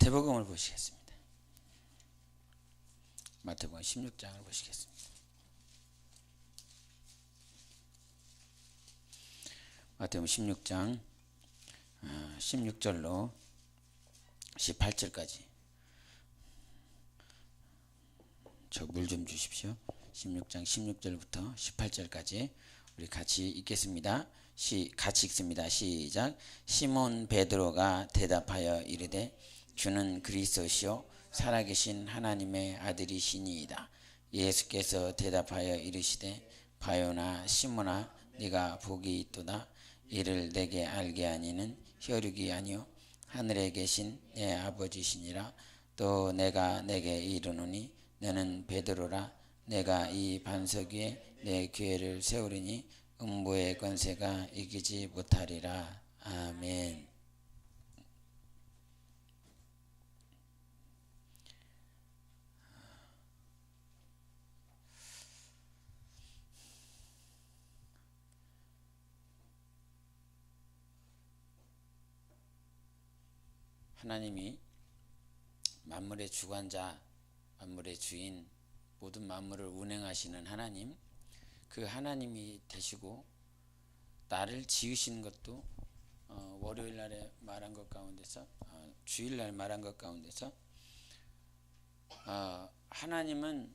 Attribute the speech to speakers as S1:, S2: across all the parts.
S1: 마태복음을 보시겠습니다. 마태복음 16장을 보시겠습니다. 마태복음 16장 16절로 18절까지 저 물 좀 주십시오. 16장 16절부터 18절까지 우리 같이 읽겠습니다. 같이 읽습니다. 시작. 시몬 베드로가 대답하여 이르되 주는 그리스도시요 살아계신 하나님의 아들이시니이다. 예수께서 대답하여 이르시되 바요나 시몬아 네가 복이 있도다. 이를 내게 알게 하니는 혈육이 아니요 하늘에 계신 내 아버지시니라. 또 내가 내게 이르노니 너는 베드로라. 내가 이 반석 위에 내 교회를 세우리니 음부의 권세가 이기지 못하리라. 아멘. 하나님이 만물의 주관자, 만물의 주인, 모든 만물을 운행하시는 하나님, 그 하나님이 되시고 나를 지으신 것도 월요일 날에 말한 것 가운데서 주일날 말한 것 가운데서 하나님은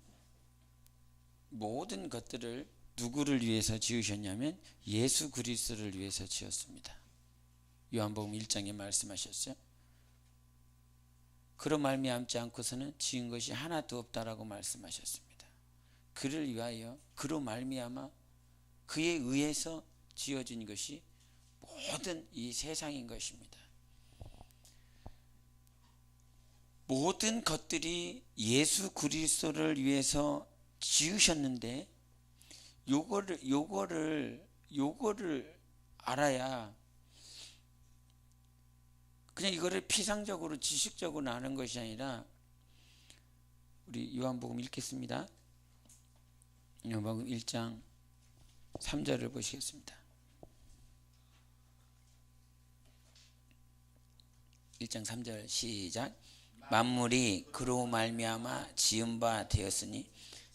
S1: 모든 것들을 누구를 위해서 지으셨냐면 예수 그리스도를 위해서 지었습니다. 요한복음 1장에 말씀하셨어요. 그로 말미암지 않고서는 지은 것이 하나도 없다라고 말씀하셨습니다. 그를 위하여 그로 말미암아 그에 의해서 지어진 것이 모든 이 세상인 것입니다. 모든 것들이 예수 그리스도를 위해서 지으셨는데 요거를 알아야 그냥 이거를 피상적으로 지식적으로 아는 것이 아니라 우리 요한복음 읽겠습니다. 요한복음 1장 3절을 보시겠습니다. 1장 3절 시작. 만물이 그로 말미암아 지은 바 되었으니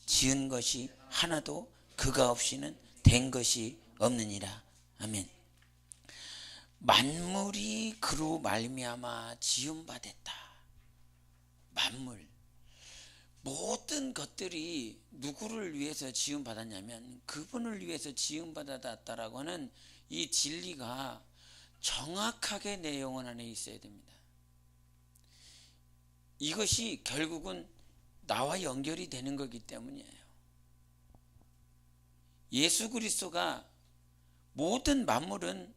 S1: 지은 것이 하나도 그가 없이는 된 것이 없느니라. 아멘. 만물이 그로 말미암아 지은 바 됐다. 만물, 모든 것들이 누구를 위해서 지음 받았냐면 그분을 위해서 지음 받았다라고 하는 이 진리가 정확하게 내 영혼 안에 있어야 됩니다. 이것이 결국은 나와 연결이 되는 거기 때문이에요. 예수 그리스도가 모든 만물은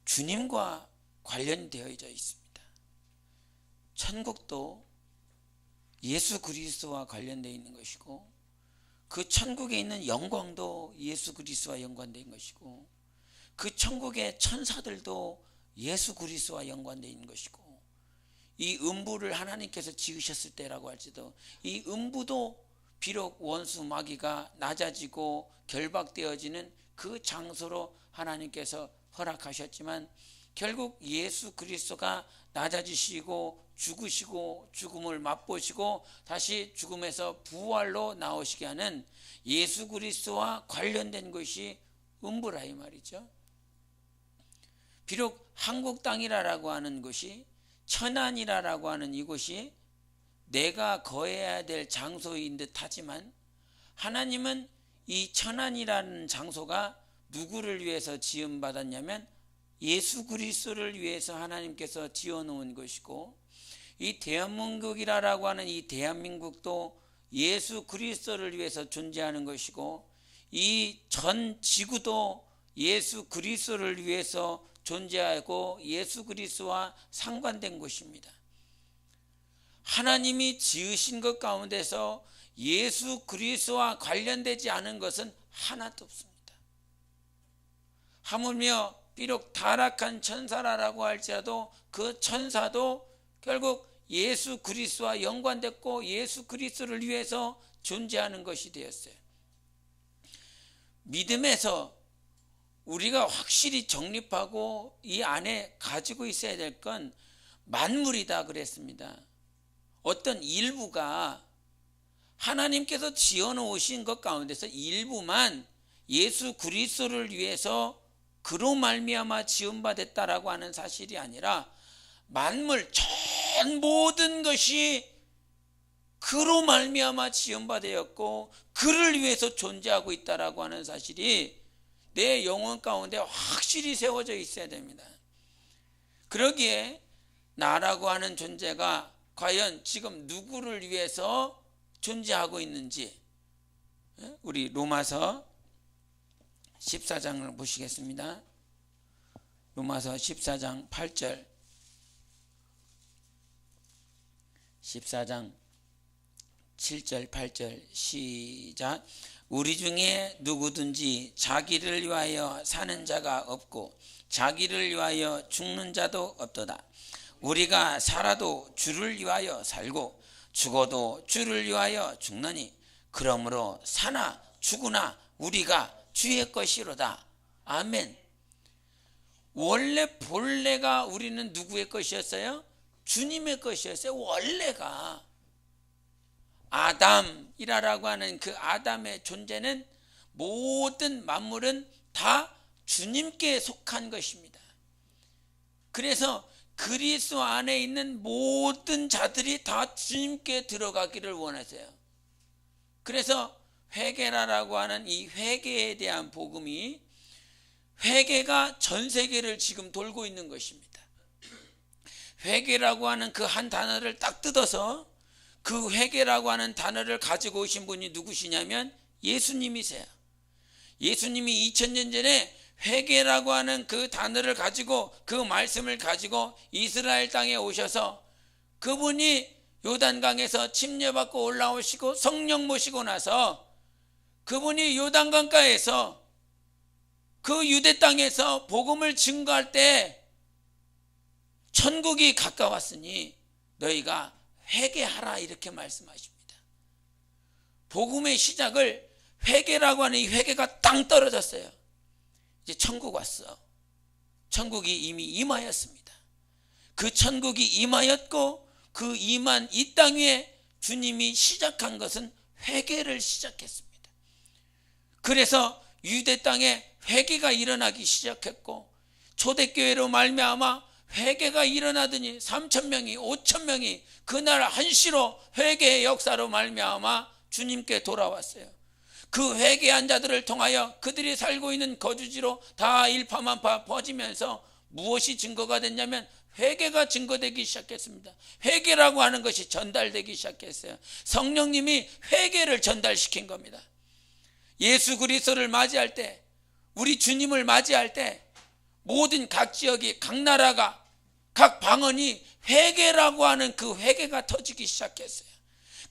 S1: 주님과 관련되어 있습니다. 천국도 예수 그리스도와 관련되어 있는 것이고 그 천국에 있는 영광도 예수 그리스도와 연관된 것이고 그 천국의 천사들도 예수 그리스도와 연관되어 있는 것이고 이 음부를 하나님께서 지으셨을 때라고 할지도 이 음부도 비록 원수 마귀가 낮아지고 결박되어지는 그 장소로 하나님께서 허락하셨지만 결국 예수 그리스도가 낮아지시고 죽으시고 죽음을 맛보시고 다시 죽음에서 부활로 나오시게 하는 예수 그리스도와 관련된 것이 음부라 이 말이죠. 비록 한국 땅이라고 하는 것이 천안이라고 하는 이곳이 내가 거해야 될 장소인 듯 하지만 하나님은 이 천안이라는 장소가 누구를 위해서 지음받았냐면 예수 그리스도를 위해서 하나님께서 지어놓은 것이고 이 대한민국이라고 하는 이 대한민국도 예수 그리스도를 위해서 존재하는 것이고 이 전 지구도 예수 그리스도를 위해서 존재하고 예수 그리스도와 상관된 것입니다. 하나님이 지으신 것 가운데서 예수 그리스도와 관련되지 않은 것은 하나도 없습니다. 하물며 비록 타락한 천사라고 할지라도 그 천사도 결국 예수 그리스도와 연관됐고 예수 그리스도를 위해서 존재하는 것이 되었어요. 믿음에서 우리가 확실히 정립하고 이 안에 가지고 있어야 될 건 만물이다 그랬습니다. 어떤 일부가 하나님께서 지어놓으신 것 가운데서 일부만 예수 그리스도를 위해서 그로 말미암아 지음받았다라고 하는 사실이 아니라 만물 전 모든 것이 그로 말미암아 지음받았고 그를 위해서 존재하고 있다라고 하는 사실이 내 영혼 가운데 확실히 세워져 있어야 됩니다. 그러기에 나라고 하는 존재가 과연 지금 누구를 위해서 존재하고 있는지 우리 로마서 14장을 보시겠습니다. 로마서 14장 8절 14장 7절 8절 시작. 우리 중에 누구든지 자기를 위하여 사는 자가 없고 자기를 위하여 죽는 자도 없도다. 우리가 살아도 주를 위하여 살고 죽어도 주를 위하여 죽느니 그러므로 사나 죽으나 우리가 주의 것이로다. 아멘. 원래 본래가 우리는 누구의 것이었어요? 주님의 것이었어요. 원래가 아담이라고 하는 그 아담의 존재는 모든 만물은 다 주님께 속한 것입니다. 그래서 그리스도 안에 있는 모든 자들이 다 주님께 들어가기를 원하세요. 그래서 회개라고 하는 이 회개에 대한 복음이 회개가 전 세계를 지금 돌고 있는 것입니다. 회개라고 하는 그 한 단어를 딱 뜯어서 그 회개라고 하는 단어를 가지고 오신 분이 누구시냐면 예수님이세요. 예수님이 2000년 전에 회개라고 하는 그 단어를 가지고 그 말씀을 가지고 이스라엘 땅에 오셔서 그분이 요단강에서 침례받고 올라오시고 성령 모시고 나서 그분이 요단강가에서 그 유대 땅에서 복음을 증거할 때 천국이 가까웠으니 너희가 회개하라 이렇게 말씀하십니다. 복음의 시작을 회개라고 하는 이 회개가 땅 떨어졌어요. 이제 천국 왔어. 천국이 이미 임하였습니다. 그 천국이 임하였고 그 임한 이 땅 위에 주님이 시작한 것은 회개를 시작했습니다. 그래서 유대 땅에 회개가 일어나기 시작했고 초대교회로 말미암아 회개가 일어나더니 3,000명이 5,000명이 그날 한시로 회개의 역사로 말미암아 주님께 돌아왔어요. 그 회개한 자들을 통하여 그들이 살고 있는 거주지로 다 일파만파 퍼지면서 무엇이 증거가 됐냐면 회개가 증거되기 시작했습니다. 회개라고 하는 것이 전달되기 시작했어요. 성령님이 회개를 전달시킨 겁니다. 예수 그리스도를 맞이할 때, 우리 주님을 맞이할 때 모든 각 지역이, 각 나라가, 각 방언이 회개라고 하는 그 회개가 터지기 시작했어요.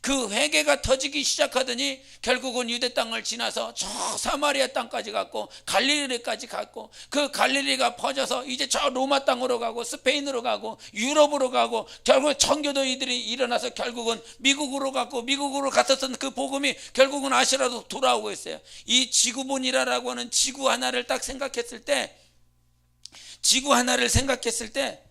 S1: 그 회개가 터지기 시작하더니 결국은 유대 땅을 지나서 저 사마리아 땅까지 갔고 갈릴리까지 갔고 그 갈릴리가 퍼져서 이제 저 로마 땅으로 가고 스페인으로 가고 유럽으로 가고 결국 청교도이들이 일어나서 결국은 미국으로 갔고 미국으로 갔었던 그 복음이 결국은 아시아로 돌아오고 있어요. 이 지구본이라고 하는 지구 하나를 딱 생각했을 때, 지구 하나를 생각했을 때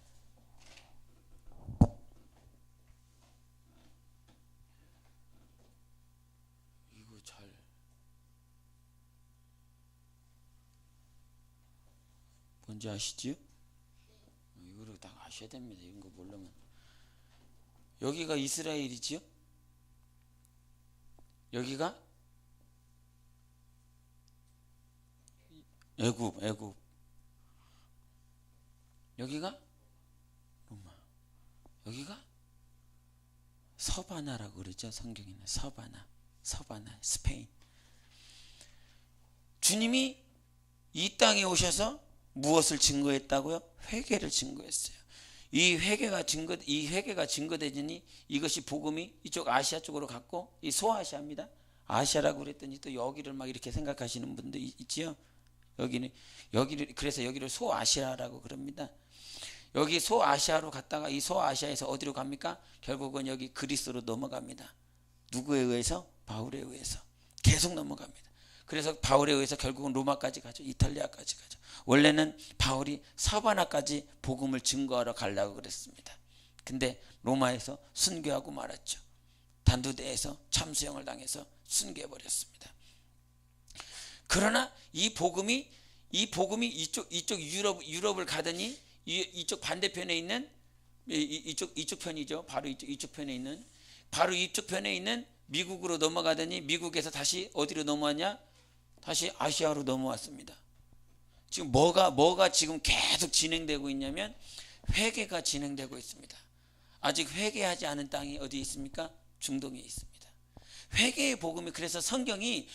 S1: 뭔지 아시지요? 이거를 딱 아셔야 됩니다. 이런 거 모르면. 여기가 이스라엘이지요? 여기가 애굽. 여기가 로마. 여기가 서바나라고 그러죠. 성경에는 서바나, 스페인. 주님이 이 땅에 오셔서 무엇을 증거했다고요? 회개를 증거했어요. 이 회개가 증거되니 이것이 복음이 이쪽 아시아 쪽으로 갔고, 이 소아시아입니다. 아시아라고 그랬더니 또 여기를 막 이렇게 생각하시는 분도 있지요. 그래서 여기를 소아시아라고 그럽니다. 여기 소아시아로 갔다가 이 소아시아에서 어디로 갑니까? 결국은 여기 그리스로 넘어갑니다. 누구에 의해서? 바울에 의해서 계속 넘어갑니다. 그래서 바울에 의해서 결국은 로마까지 가죠. 이탈리아까지 가죠. 원래는 바울이 서바나까지 복음을 증거하러 가려고 그랬습니다. 근데 로마에서 순교하고 말았죠. 단두대에서 참수형을 당해서 순교해 버렸습니다. 그러나 이 복음이 이쪽 유럽을 가더니 이쪽 반대편에 있는 이쪽 편이죠. 바로 이쪽 편에 있는 미국으로 넘어가더니 미국에서 다시 어디로 넘어왔냐? 다시 아시아로 넘어왔습니다. 지금 뭐가 지금 계속 진행되고 있냐면 회개가 진행되고 있습니다. 아직 회개하지 않은 땅이 어디 있습니까? 중동에 있습니다. 회개의 복음이, 그래서 성경이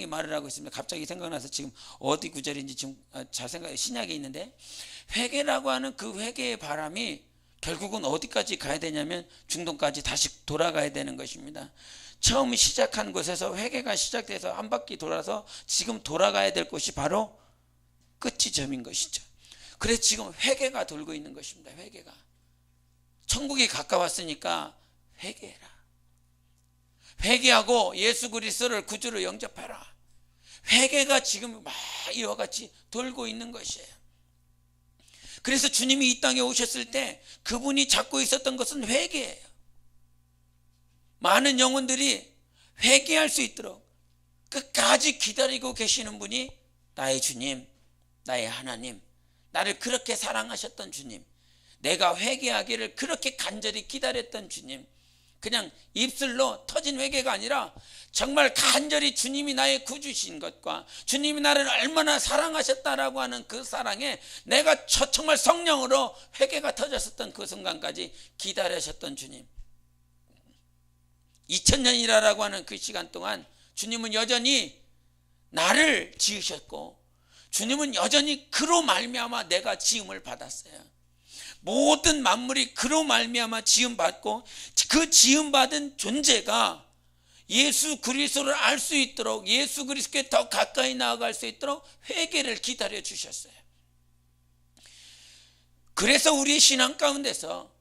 S1: 말을 하고 있습니다. 갑자기 생각나서 지금 어디 구절인지 지금 잘 생각해. 신약에 있는데 회개라고 하는 그 회개의 바람이 결국은 어디까지 가야 되냐면 중동까지 다시 돌아가야 되는 것입니다. 처음 시작한 곳에서 회개가 시작돼서 한 바퀴 돌아서 지금 돌아가야 될 곳이 바로 끝이 점인 것이죠. 그래서 지금 회개가 돌고 있는 것입니다. 회개가. 천국이 가까웠으니까 회개해라. 회개하고 예수 그리스도를 구주로 영접하라. 회개가 지금 막 이와 같이 돌고 있는 것이에요. 그래서 주님이 이 땅에 오셨을 때 그분이 잡고 있었던 것은 회개예요. 많은 영혼들이 회개할 수 있도록 끝까지 기다리고 계시는 분이 나의 주님, 나의 하나님, 나를 그렇게 사랑하셨던 주님, 내가 회개하기를 그렇게 간절히 기다렸던 주님, 그냥 입술로 터진 회개가 아니라 정말 간절히 주님이 나의 구주신 것과 주님이 나를 얼마나 사랑하셨다라고 하는 그 사랑에 내가 정말 성령으로 회개가 터졌었던 그 순간까지 기다리셨던 주님, 2000년이라고 하는 그 시간 동안 주님은 여전히 나를 지으셨고 주님은 여전히 그로 말미암아 내가 지음을 받았어요. 모든 만물이 그로 말미암아 지음받고 그 지음받은 존재가 예수 그리스도를 알 수 있도록, 예수 그리스도께 더 가까이 나아갈 수 있도록 회개를 기다려 주셨어요. 그래서 우리의 신앙 가운데서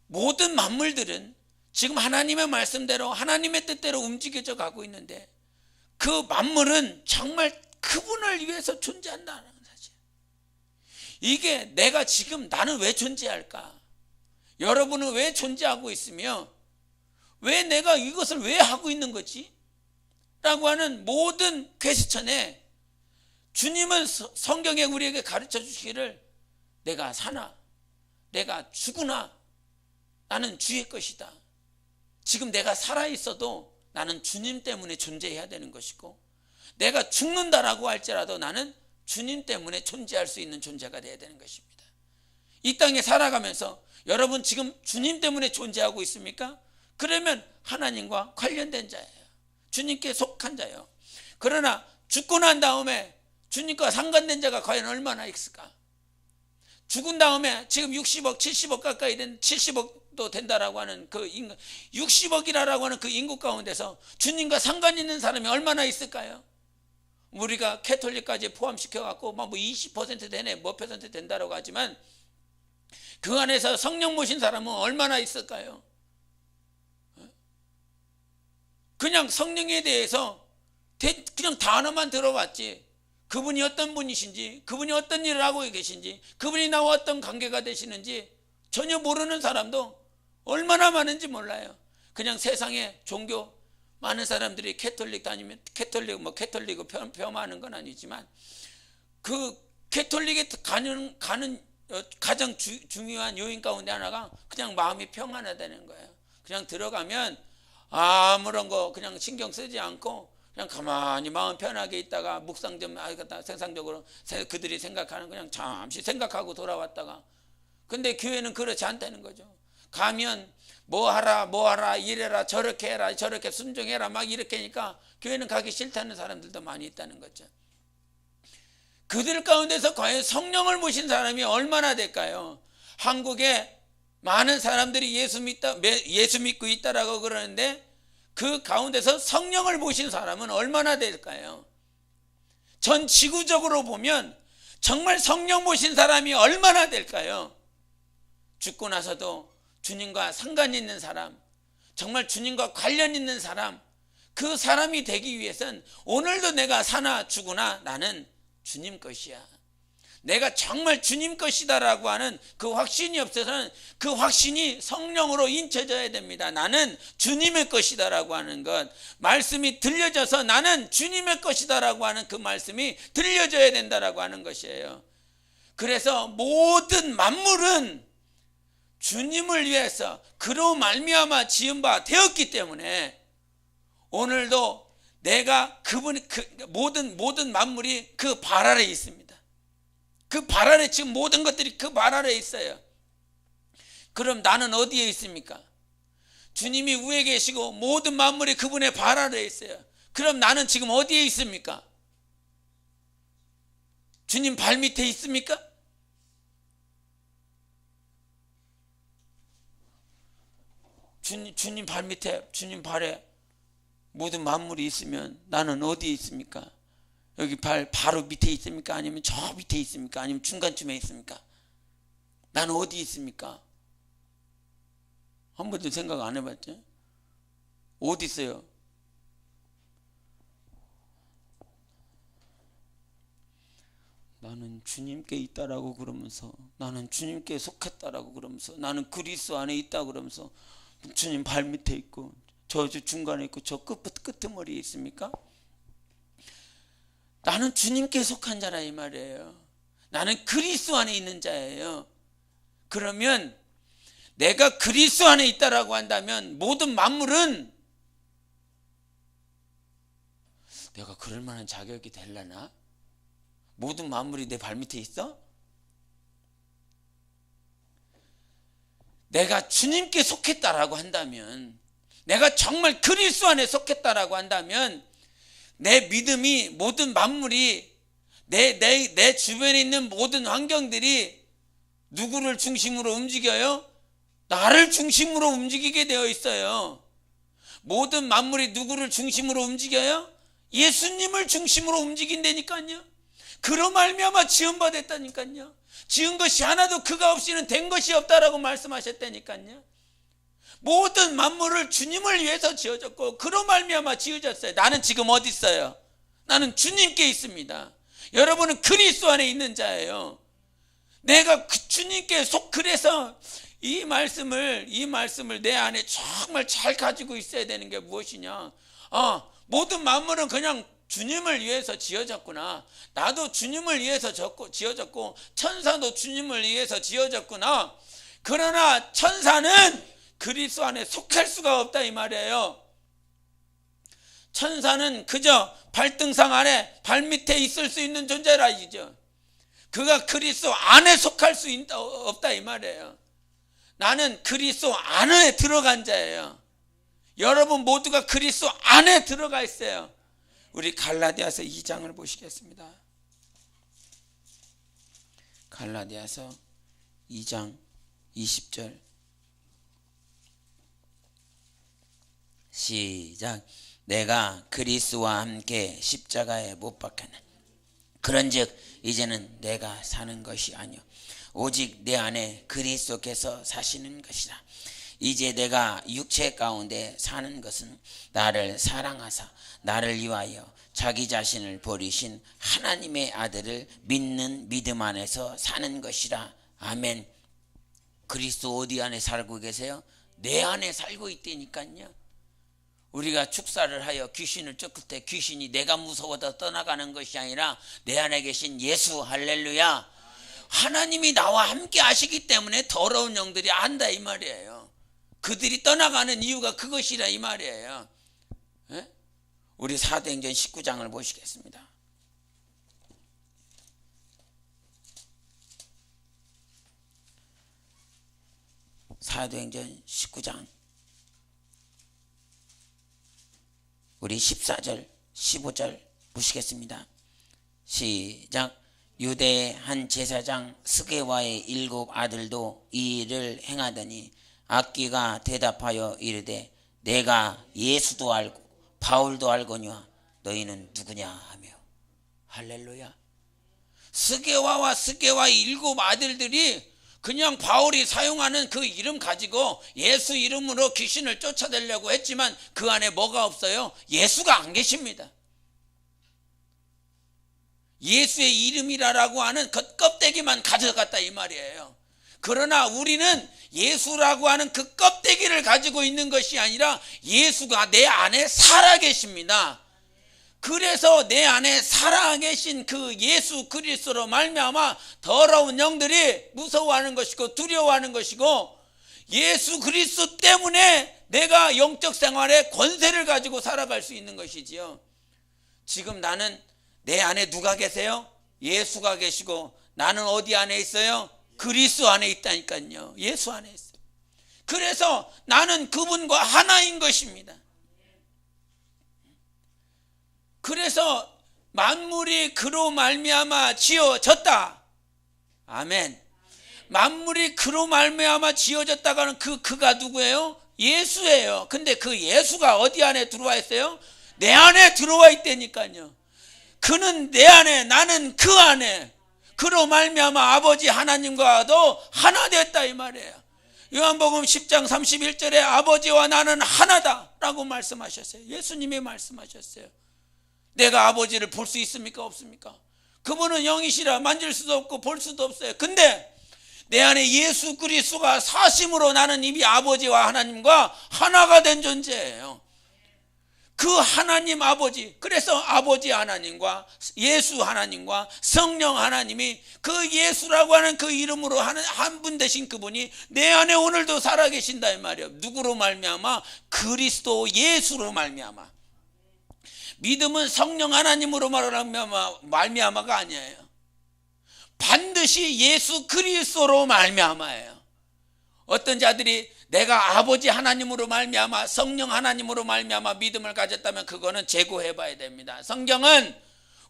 S1: 모든 만물들은 지금 하나님의 말씀대로 하나님의 뜻대로 움직여져 가고 있는데 그 만물은 정말 그분을 위해서 존재한다는 사실. 이게 내가 지금 나는 왜 존재할까? 여러분은 왜 존재하고 있으며 왜 내가 이것을 왜 하고 있는 거지? 라고 하는 모든 퀘스천에 주님은 성경에 우리에게 가르쳐 주시기를 내가 사나 내가 죽으나 나는 주의 것이다. 지금 내가 살아있어도 나는 주님 때문에 존재해야 되는 것이고 내가 죽는다라고 할지라도 나는 주님 때문에 존재할 수 있는 존재가 되어야 되는 것입니다. 이 땅에 살아가면서 여러분 지금 주님 때문에 존재하고 있습니까? 그러면 하나님과 관련된 자예요. 주님께 속한 자예요. 그러나 죽고 난 다음에 주님과 상관된 자가 과연 얼마나 있을까? 죽은 다음에 지금 60억, 70억 가까이 된 70억도 된다라고 하는 그 인구, 60억이라고 하는 그 인구 가운데서 주님과 상관 있는 사람이 얼마나 있을까요? 우리가 캐톨릭까지 포함시켜갖고 뭐 20% 되네, 몇 퍼센트 된다라고 하지만 그 안에서 성령 모신 사람은 얼마나 있을까요? 그냥 성령에 대해서 그냥 단어만 들어봤지 그분이 어떤 분이신지, 그분이 어떤 일을 하고 계신지, 그분이 나와 어떤 관계가 되시는지 전혀 모르는 사람도 얼마나 많은지 몰라요. 그냥 세상에 종교 많은 사람들이 캐톨릭 다니면 캐톨릭을 폄하하는 건 아니지만 그 캐톨릭에 가는 가장 중요한 요인 가운데 하나가 그냥 마음이 평안하다는 거예요. 그냥 들어가면 아무런 거 그냥 신경 쓰지 않고 그냥 가만히 마음 편하게 있다가 묵상 좀 하겠다 생산적으로 그들이 생각하는 그냥 잠시 생각하고 돌아왔다가 근데 교회는 그렇지 않다는 거죠. 가면 뭐 하라 이래라 저렇게 해라 저렇게 순종해라 막 이렇게 하니까 교회는 가기 싫다는 사람들도 많이 있다는 거죠. 그들 가운데서 과연 성령을 모신 사람이 얼마나 될까요? 한국에 많은 사람들이 예수 믿고 있다라고 그러는데 그 가운데서 성령을 모신 사람은 얼마나 될까요? 전 지구적으로 보면 정말 성령 모신 사람이 얼마나 될까요? 죽고 나서도 주님과 상관 있는 사람, 정말 주님과 관련 있는 사람, 그 사람이 되기 위해서는 오늘도 내가 사나 죽으나 나는 주님 것이야. 내가 정말 주님 것이다라고 하는 그 확신이 없어서는 그 확신이 성령으로 인쳐져야 됩니다. 나는 주님의 것이다라고 하는 것, 말씀이 들려져서 나는 주님의 것이다라고 하는 그 말씀이 들려져야 된다라고 하는 것이에요. 그래서 모든 만물은 주님을 위해서 그로 말미암아 지은 바 되었기 때문에 오늘도 내가 모든 만물이 그 발 아래에 있습니다. 그 발 아래, 지금 모든 것들이 그 발 아래에 있어요. 그럼 나는 어디에 있습니까? 주님이 위에 계시고 모든 만물이 그분의 발 아래에 있어요. 그럼 나는 지금 어디에 있습니까? 주님 발 밑에 있습니까? 주님 발 밑에, 주님 발에 모든 만물이 있으면 나는 어디에 있습니까? 여기 바로 밑에 있습니까? 아니면 저 밑에 있습니까? 아니면 중간쯤에 있습니까? 나는 어디 있습니까? 한 번도 생각 안 해봤죠? 어디 있어요? 나는 주님께 있다라고 그러면서, 나는 주님께 속했다라고 그러면서, 나는 그리스도 안에 있다 그러면서 주님 발 밑에 있고 저 중간에 있고 저 끄트머리에 있습니까? 나는 주님께 속한 자라 이 말이에요. 나는 그리스도 안에 있는 자예요. 그러면 내가 그리스도 안에 있다라고 한다면 모든 만물은, 내가 그럴 만한 자격이 되려나? 모든 만물이 내 발 밑에 있어? 내가 주님께 속했다라고 한다면, 내가 정말 그리스도 안에 속했다라고 한다면 내 믿음이, 모든 만물이, 내 주변에 있는 모든 환경들이 누구를 중심으로 움직여요? 나를 중심으로 움직이게 되어 있어요. 모든 만물이 누구를 중심으로 움직여요? 예수님을 중심으로 움직인다니까요. 그로 말미암아 지음받았다니까요. 지은 것이 하나도 그가 없이는 된 것이 없다라고 말씀하셨다니까요. 모든 만물을 주님을 위해서 지어졌고 그로 말미암아 지어졌어요. 나는 지금 어디 있어요? 나는 주님께 있습니다. 여러분은 그리스도 안에 있는 자예요. 내가 그 주님께 그래서 이 말씀을 내 안에 정말 잘 가지고 있어야 되는 게 무엇이냐? 모든 만물은 그냥 주님을 위해서 지어졌구나. 나도 주님을 위해서 지어졌고 천사도 주님을 위해서 지어졌구나. 그러나 천사는 그리스도 안에 속할 수가 없다 이 말이에요. 천사는 그저 발등상 아래 발 밑에 있을 수 있는 존재라 이죠. 그가 그리스도 안에 속할 수 없다 이 말이에요. 나는 그리스도 안에 들어간 자예요. 여러분 모두가 그리스도 안에 들어가 있어요. 우리 갈라디아서 2장을 보시겠습니다. 갈라디아서 2장 20절 시작. 내가 그리스도와 함께 십자가에 못 박혔네. 그런즉 이제는 내가 사는 것이 아니요 오직 내 안에 그리스도께서 사시는 것이라. 이제 내가 육체 가운데 사는 것은 나를 사랑하사 나를 위하여 자기 자신을 버리신 하나님의 아들을 믿는 믿음 안에서 사는 것이라. 아멘. 그리스도 어디 안에 살고 계세요? 내 안에 살고 있다니까요. 우리가 축사를 하여 귀신을 쫓을 때 귀신이 내가 무서워서 떠나가는 것이 아니라 내 안에 계신 예수, 할렐루야, 하나님이 나와 함께 하시기 때문에 더러운 영들이 안다 이 말이에요. 그들이 떠나가는 이유가 그것이라 이 말이에요. 에? 우리 사도행전 19장을 보시겠습니다. 사도행전 19장 우리 14절 15절 보시겠습니다. 시작. 유대의 한 제사장 스게와의 7 아들도 이 일을 행하더니 악귀가 대답하여 이르되 내가 예수도 알고 바울도 알거니와 너희는 누구냐 하며. 할렐루야. 스게와와 스게와의 7 아들들이 그냥 바울이 사용하는 그 이름 가지고 예수 이름으로 귀신을 쫓아내려고 했지만 그 안에 뭐가 없어요? 예수가 안 계십니다. 예수의 이름이라고 하는 껍데기만 가져갔다 이 말이에요. 그러나 우리는 예수라고 하는 그 껍데기를 가지고 있는 것이 아니라 예수가 내 안에 살아계십니다. 그래서 내 안에 살아계신 그 예수 그리스도로 말미암아 더러운 영들이 무서워하는 것이고 두려워하는 것이고, 예수 그리스도 때문에 내가 영적 생활에 권세를 가지고 살아갈 수 있는 것이지요. 지금 나는 내 안에 누가 계세요? 예수가 계시고, 나는 어디 안에 있어요? 그리스도 안에 있다니까요. 예수 안에 있어요. 그래서 나는 그분과 하나인 것입니다. 그래서 만물이 그로 말미암아 지어졌다. 아멘. 만물이 그로 말미암아 지어졌다가는 그가 누구예요? 예수예요. 근데 그 예수가 어디 안에 들어와 있어요? 내 안에 들어와 있다니까요. 그는 내 안에, 나는 그 안에, 그로 말미암아 아버지 하나님과도 하나 됐다 이 말이에요. 요한복음 10장 31절에 아버지와 나는 하나다 라고 말씀하셨어요. 예수님이 말씀하셨어요. 내가 아버지를 볼 수 있습니까? 없습니까? 그분은 영이시라 만질 수도 없고 볼 수도 없어요. 근데 내 안에 예수 그리스도가 사심으로 나는 이미 아버지와 하나님과 하나가 된 존재예요. 그 하나님 아버지, 그래서 아버지 하나님과 예수 하나님과 성령 하나님이 그 예수라고 하는 그 이름으로 하는 한 분 되신 그분이 내 안에 오늘도 살아계신다 이 말이에요. 누구로 말미암아? 그리스도 예수로 말미암아. 믿음은 성령 하나님으로 말미암아가 아니에요. 반드시 예수 그리스도로 말미암아예요. 어떤 자들이 내가 아버지 하나님으로 말미암아 성령 하나님으로 말미암아 믿음을 가졌다면 그거는 재고해 봐야 됩니다. 성경은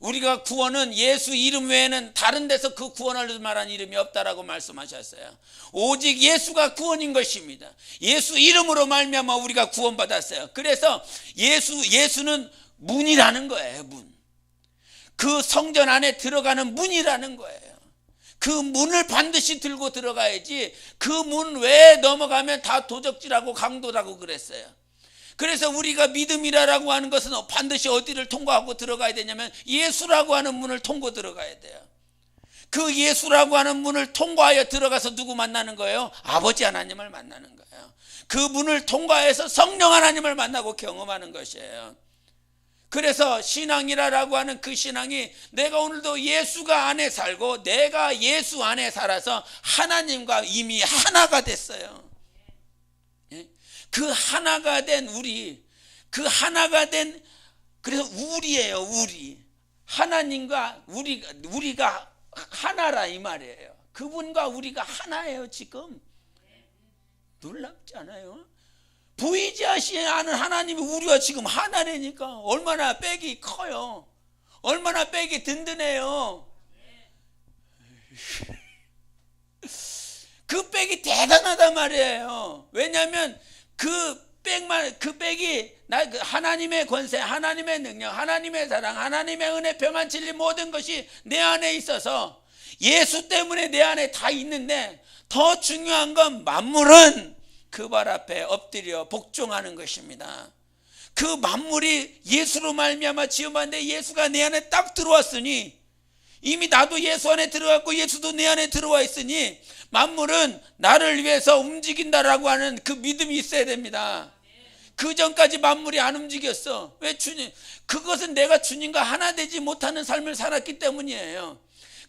S1: 우리가 구원은 예수 이름 외에는 다른 데서 그 구원을 말한 이름이 없다라고 말씀하셨어요. 오직 예수가 구원인 것입니다. 예수 이름으로 말미암아 우리가 구원받았어요. 그래서 예수는 문이라는 거예요. 문. 그 성전 안에 들어가는 문이라는 거예요. 그 문을 반드시 들고 들어가야지 그 문 외에 넘어가면 다 도적질하고 강도라고 그랬어요. 그래서 우리가 믿음이라고 하는 것은 반드시 어디를 통과하고 들어가야 되냐면 예수라고 하는 문을 통고 들어가야 돼요. 그 예수라고 하는 문을 통과하여 들어가서 누구 만나는 거예요? 아버지 하나님을 만나는 거예요. 그 문을 통과해서 성령 하나님을 만나고 경험하는 것이에요. 그래서 신앙이라고 하는 그 신앙이 내가 오늘도 예수가 안에 살고 내가 예수 안에 살아서 하나님과 이미 하나가 됐어요. 그 하나가 된 우리, 그 하나가 된, 그래서 우리예요. 우리 하나님과 우리가 하나라 이 말이에요. 그분과 우리가 하나예요. 지금 놀랍지 않아요? 보이지 않는 하나님이 우리와 지금 하나라니까. 얼마나 빽이 커요. 얼마나 빽이 든든해요. 그 빽이 대단하단 말이에요. 왜냐하면 그 빽이 하나님의 권세, 하나님의 능력, 하나님의 사랑, 하나님의 은혜, 평안, 진리 모든 것이 내 안에 있어서 예수 때문에 내 안에 다 있는데, 더 중요한 건 만물은 그 발 앞에 엎드려 복종하는 것입니다. 그 만물이 예수로 말미암아 지음받는데 예수가 내 안에 딱 들어왔으니, 이미 나도 예수 안에 들어갔고 예수도 내 안에 들어와 있으니 만물은 나를 위해서 움직인다라고 하는 그 믿음이 있어야 됩니다. 그 전까지 만물이 안 움직였어. 왜? 그것은 내가 주님과 하나 되지 못하는 삶을 살았기 때문이에요.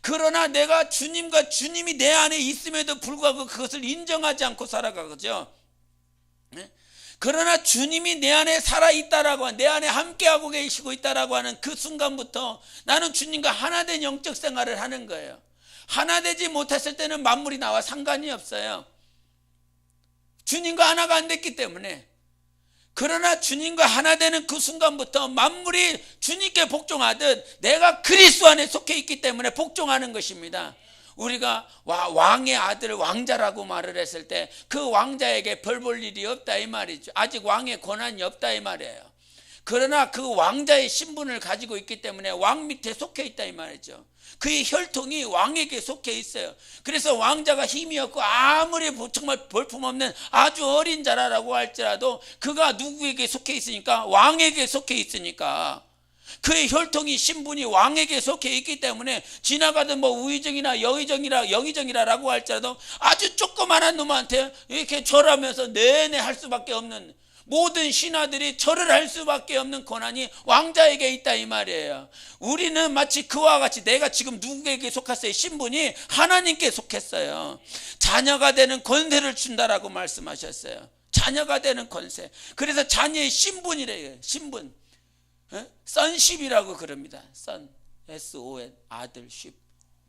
S1: 그러나 내가 주님이 내 안에 있음에도 불구하고 그것을 인정하지 않고 살아가죠. 그러나 주님이 내 안에 살아있다라고, 내 안에 함께하고 계시고 있다라고 하는 그 순간부터 나는 주님과 하나 된 영적 생활을 하는 거예요. 하나 되지 못했을 때는 만물이 나와 상관이 없어요. 주님과 하나가 안 됐기 때문에. 그러나 주님과 하나 되는 그 순간부터 만물이 주님께 복종하듯 내가 그리스도 안에 속해 있기 때문에 복종하는 것입니다. 우리가 왕의 아들 왕자라고 말을 했을 때 그 왕자에게 벌 볼 일이 없다 이 말이죠. 아직 왕의 권한이 없다 이 말이에요. 그러나 그 왕자의 신분을 가지고 있기 때문에 왕 밑에 속해 있다 이 말이죠. 그의 혈통이 왕에게 속해 있어요. 그래서 왕자가 힘이 없고 아무리 정말 볼품없는 아주 어린 자라라고 할지라도 그가 누구에게 속해 있으니까? 왕에게 속해 있으니까 그의 혈통이 신분이 왕에게 속해 있기 때문에 지나가던 뭐 우의정이나 영의정이라라고 할지라도 아주 조그만한 놈한테 이렇게 절하면서 내내 할 수밖에 없는, 모든 신하들이 절을 할 수밖에 없는 권한이 왕자에게 있다 이 말이에요. 우리는 마치 그와 같이 내가 지금 누구에게 속했어요? 신분이 하나님께 속했어요. 자녀가 되는 권세를 준다라고 말씀하셨어요. 자녀가 되는 권세. 그래서 자녀의 신분이래요. 신분. sonship이라고 그럽니다. son, S-O-N, 아들십,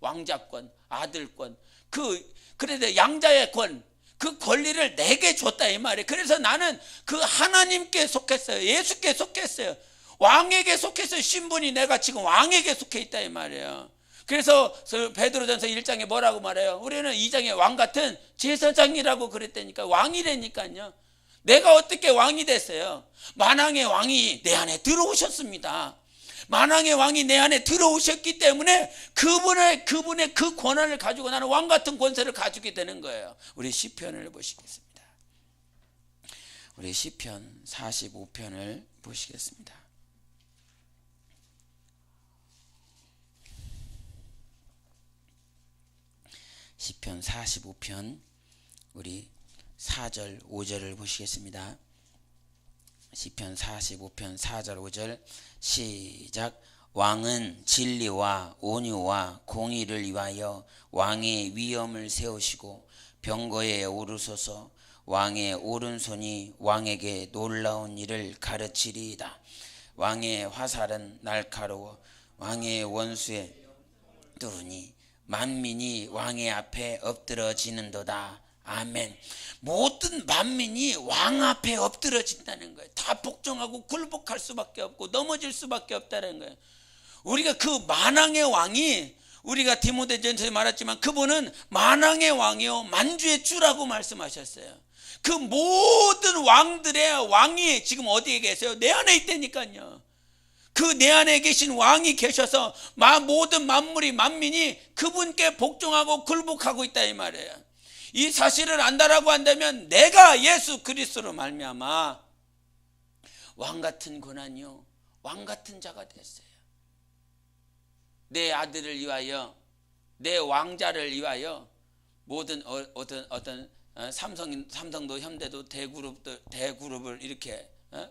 S1: 왕자권, 아들권. 그래서 양자의 권, 그 권리를 내게 줬다 이 말이에요. 그래서 나는 그 하나님께 속했어요. 예수께 속했어요. 왕에게 속했어요. 신분이 내가 지금 왕에게 속해 있다 이 말이에요. 그래서 베드로전서 1장에 뭐라고 말해요? 우리는 2장에 왕 같은 제사장이라고 그랬다니까. 왕이라니까요. 내가 어떻게 왕이 됐어요? 만왕의 왕이 내 안에 들어오셨습니다. 만왕의 왕이 내 안에 들어오셨기 때문에 그분의 그 권한을 가지고 나는 왕 같은 권세를 가지게 되는 거예요. 우리 시편을 보시겠습니다. 우리 시편 45편을 보시겠습니다. 시편 45편 우리 4절 5절을 보시겠습니다. 시편 45편 4절 5절 시작. 왕은 진리와 온유와 공의를 위하여 왕의 위엄을 세우시고 병거에 오르소서. 왕의 오른손이 왕에게 놀라운 일을 가르치리이다. 왕의 화살은 날카로워 왕의 원수에 뚫으니 만민이 왕의 앞에 엎드러지는도다. 아멘. 모든 만민이 왕 앞에 엎드러진다는 거예요. 다 복종하고 굴복할 수밖에 없고 넘어질 수밖에 없다는 거예요. 우리가 그 만왕의 왕이, 우리가 디모데전서에 말했지만 그분은 만왕의 왕이요 만주의 주라고 말씀하셨어요. 그 모든 왕들의 왕이 지금 어디에 계세요? 내 안에 있다니까요. 그 내 안에 계신 왕이 계셔서 모든 만물이 만민이 그분께 복종하고 굴복하고 있다 이 말이에요. 이 사실을 안다라고 한다면 내가 예수 그리스도로 말미암아 왕 같은 권한이요 왕 같은 자가 됐어요. 내 아들을 위하여, 내 왕자를 위하여 모든 어떤 삼성도 현대도 대그룹을 이렇게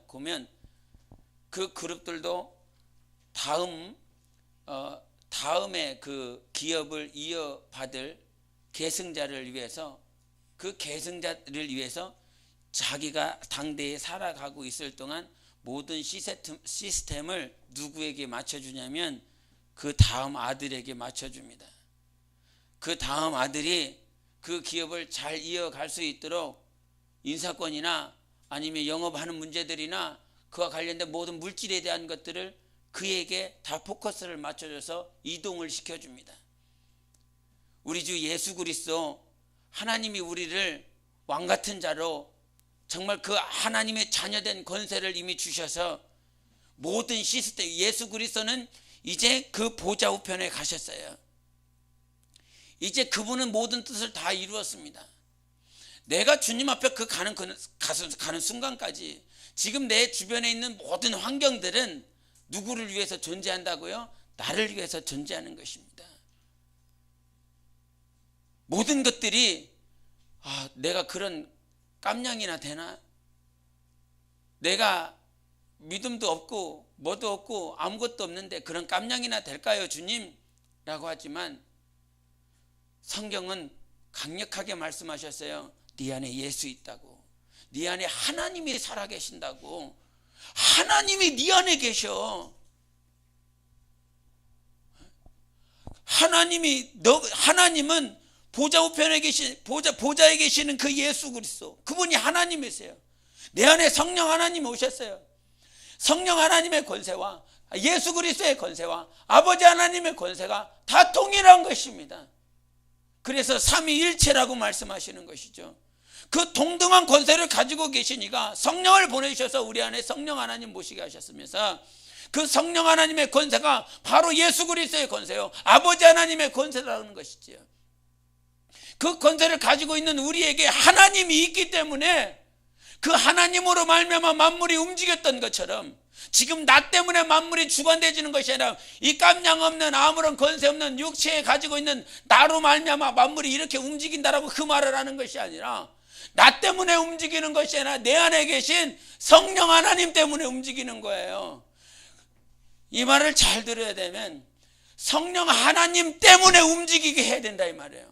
S1: 보면 그 그룹들도 다음에 그 기업을 이어받을 계승자를 위해서, 그 계승자를 위해서 자기가 당대에 살아가고 있을 동안 모든 시스템을 누구에게 맞춰주냐면 그 다음 아들에게 맞춰줍니다. 그 다음 아들이 그 기업을 잘 이어갈 수 있도록 인사권이나 아니면 영업하는 문제들이나 그와 관련된 모든 물질에 대한 것들을 그에게 다 포커스를 맞춰줘서 이동을 시켜줍니다. 우리 주 예수 그리스도, 하나님이 우리를 왕 같은 자로 정말 그 하나님의 자녀된 권세를 이미 주셔서 모든 시스템, 예수 그리스도는 이제 그 보좌 우편에 가셨어요. 이제 그분은 모든 뜻을 다 이루었습니다. 내가 주님 앞에 가는 순간까지 지금 내 주변에 있는 모든 환경들은 누구를 위해서 존재한다고요? 나를 위해서 존재하는 것입니다. 모든 것들이 내가 그런 깜냥이나 되나? 내가 믿음도 없고 뭐도 없고 아무것도 없는데 그런 깜냥이나 될까요 주님? 라고 하지만 성경은 강력하게 말씀하셨어요. 네 안에 예수 있다고, 네 안에 하나님이 살아계신다고. 하나님이 네 안에 계셔. 하나님은 보좌 우편에 계신 보좌에 계시는 그 예수 그리스도, 그분이 하나님이세요. 내 안에 성령 하나님이 오셨어요. 성령 하나님의 권세와 예수 그리스도의 권세와 아버지 하나님의 권세가 다 동일한 것입니다. 그래서 삼위일체라고 말씀하시는 것이죠. 그 동등한 권세를 가지고 계시니까 성령을 보내주셔서 우리 안에 성령 하나님 모시게 하셨으면서 그 성령 하나님의 권세가 바로 예수 그리스도의 권세요, 아버지 하나님의 권세라는 것이지요. 그 권세를 가지고 있는 우리에게 하나님이 있기 때문에 그 하나님으로 말미암아 만물이 움직였던 것처럼 지금 나 때문에 만물이 주관되어지는 것이 아니라 이 깜냥 없는 아무런 권세 없는 육체에 가지고 있는 나로 말미암아 만물이 이렇게 움직인다라고 그 말을 하는 것이 아니라 나 때문에 움직이는 것이 아니라 내 안에 계신 성령 하나님 때문에 움직이는 거예요. 이 말을 잘 들어야 되면 성령 하나님 때문에 움직이게 해야 된다 이 말이에요.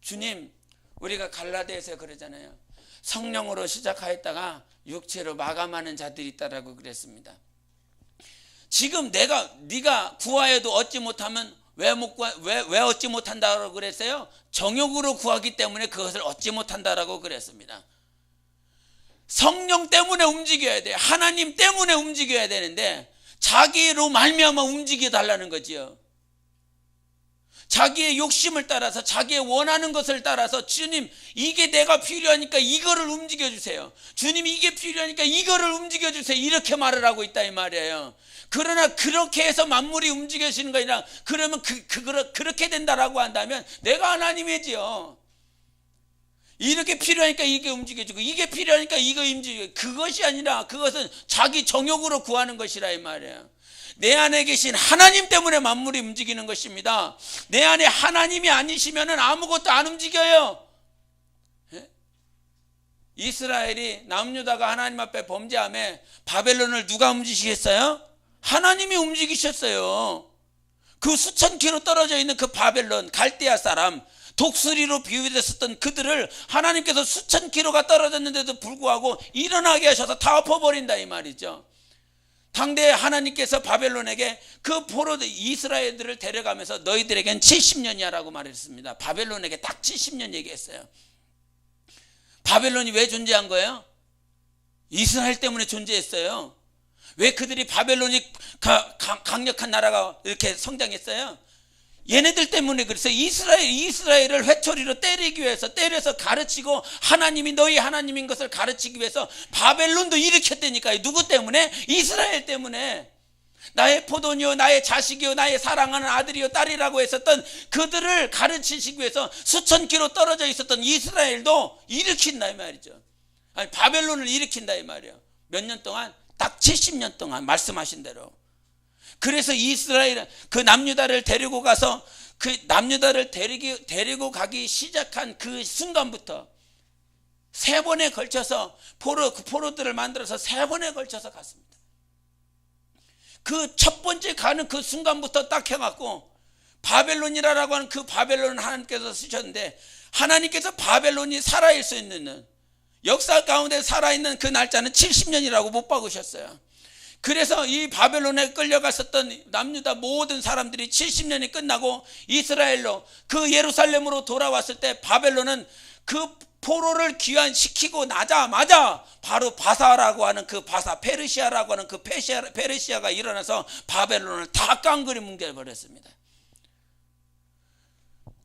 S1: 주님, 우리가 갈라디아에서 그러잖아요. 성령으로 시작하였다가 육체로 마감하는 자들이 있다라고 그랬습니다. 지금 네가 구하여도 얻지 못하면 왜 얻지 못한다고 그랬어요? 정욕으로 구하기 때문에 그것을 얻지 못한다라고 그랬습니다. 성령 때문에 움직여야 돼요. 하나님 때문에 움직여야 되는데 자기로 말미암아 움직여 달라는 거지요. 자기의 욕심을 따라서 자기의 원하는 것을 따라서 주님 이게 내가 필요하니까 이거를 움직여 주세요. 주님 이게 필요하니까 이거를 움직여 주세요. 이렇게 말을 하고 있다 이 말이에요. 그러나 그렇게 해서 만물이 움직여지는 거 아니라 그러면 그렇게 된다라고 한다면 내가 하나님이지요. 이렇게 필요하니까 이게 움직여지고 이게 필요하니까 이거 움직이고 그것이 아니라 그것은 자기 정욕으로 구하는 것이라 이 말이에요. 내 안에 계신 하나님 때문에 만물이 움직이는 것입니다. 내 안에 하나님이 아니시면 아무것도 안 움직여요. 이스라엘이 남유다가 하나님 앞에 범죄함에 바벨론을 누가 움직이겠어요? 하나님이 움직이셨어요. 그 수천 킬로 떨어져 있는 그 바벨론 갈대아 사람 독수리로 비유됐었던 그들을 하나님께서 수천 킬로가 떨어졌는데도 불구하고 일어나게 하셔서 다 엎어버린다 이 말이죠. 당대 하나님께서 바벨론에게 그 포로들 이스라엘들을 데려가면서 너희들에겐 70년이야 라고 말했습니다. 바벨론에게 딱 70년 얘기했어요. 바벨론이 왜 존재한 거예요? 이스라엘 때문에 존재했어요. 왜 그들이 바벨론이 강력한 나라가 이렇게 성장했어요? 얘네들 때문에 그랬어요. 이스라엘을 회초리로 때리기 위해서 때려서 가르치고 하나님이 너희 하나님인 것을 가르치기 위해서 바벨론도 일으켰다니까요. 누구 때문에? 이스라엘 때문에. 나의 포도니요 나의 자식이요 나의 사랑하는 아들이요 딸이라고 했었던 그들을 가르치시기 위해서 수천 킬로 떨어져 있었던 이스라엘도 일으킨다 이 말이죠. 아니 바벨론을 일으킨다 이 말이에요. 몇 년 동안? 딱 70년 동안 말씀하신 대로. 그래서 이스라엘 그 남유다를 데리고 가서 그 남유다를 데리고 가기 시작한 그 순간부터 세 번에 걸쳐서 포로들을 만들어서 세 번에 걸쳐서 갔습니다. 그 첫 번째 가는 그 순간부터 딱 해갖고 바벨론이라고 하는 그 바벨론을 하나님께서 쓰셨는데 하나님께서 바벨론이 살아있을 수 있는 역사 가운데 살아있는 그 날짜는 70년이라고 못 박으셨어요. 그래서 이 바벨론에 끌려갔었던 남유다 모든 사람들이 70년이 끝나고 이스라엘로 그 예루살렘으로 돌아왔을 때 바벨론은 그 포로를 귀환시키고 나자마자 바로 바사라고 하는 그 페르시아라고 하는 그 페르시아가 일어나서 바벨론을 다 깡그리 뭉개버렸습니다.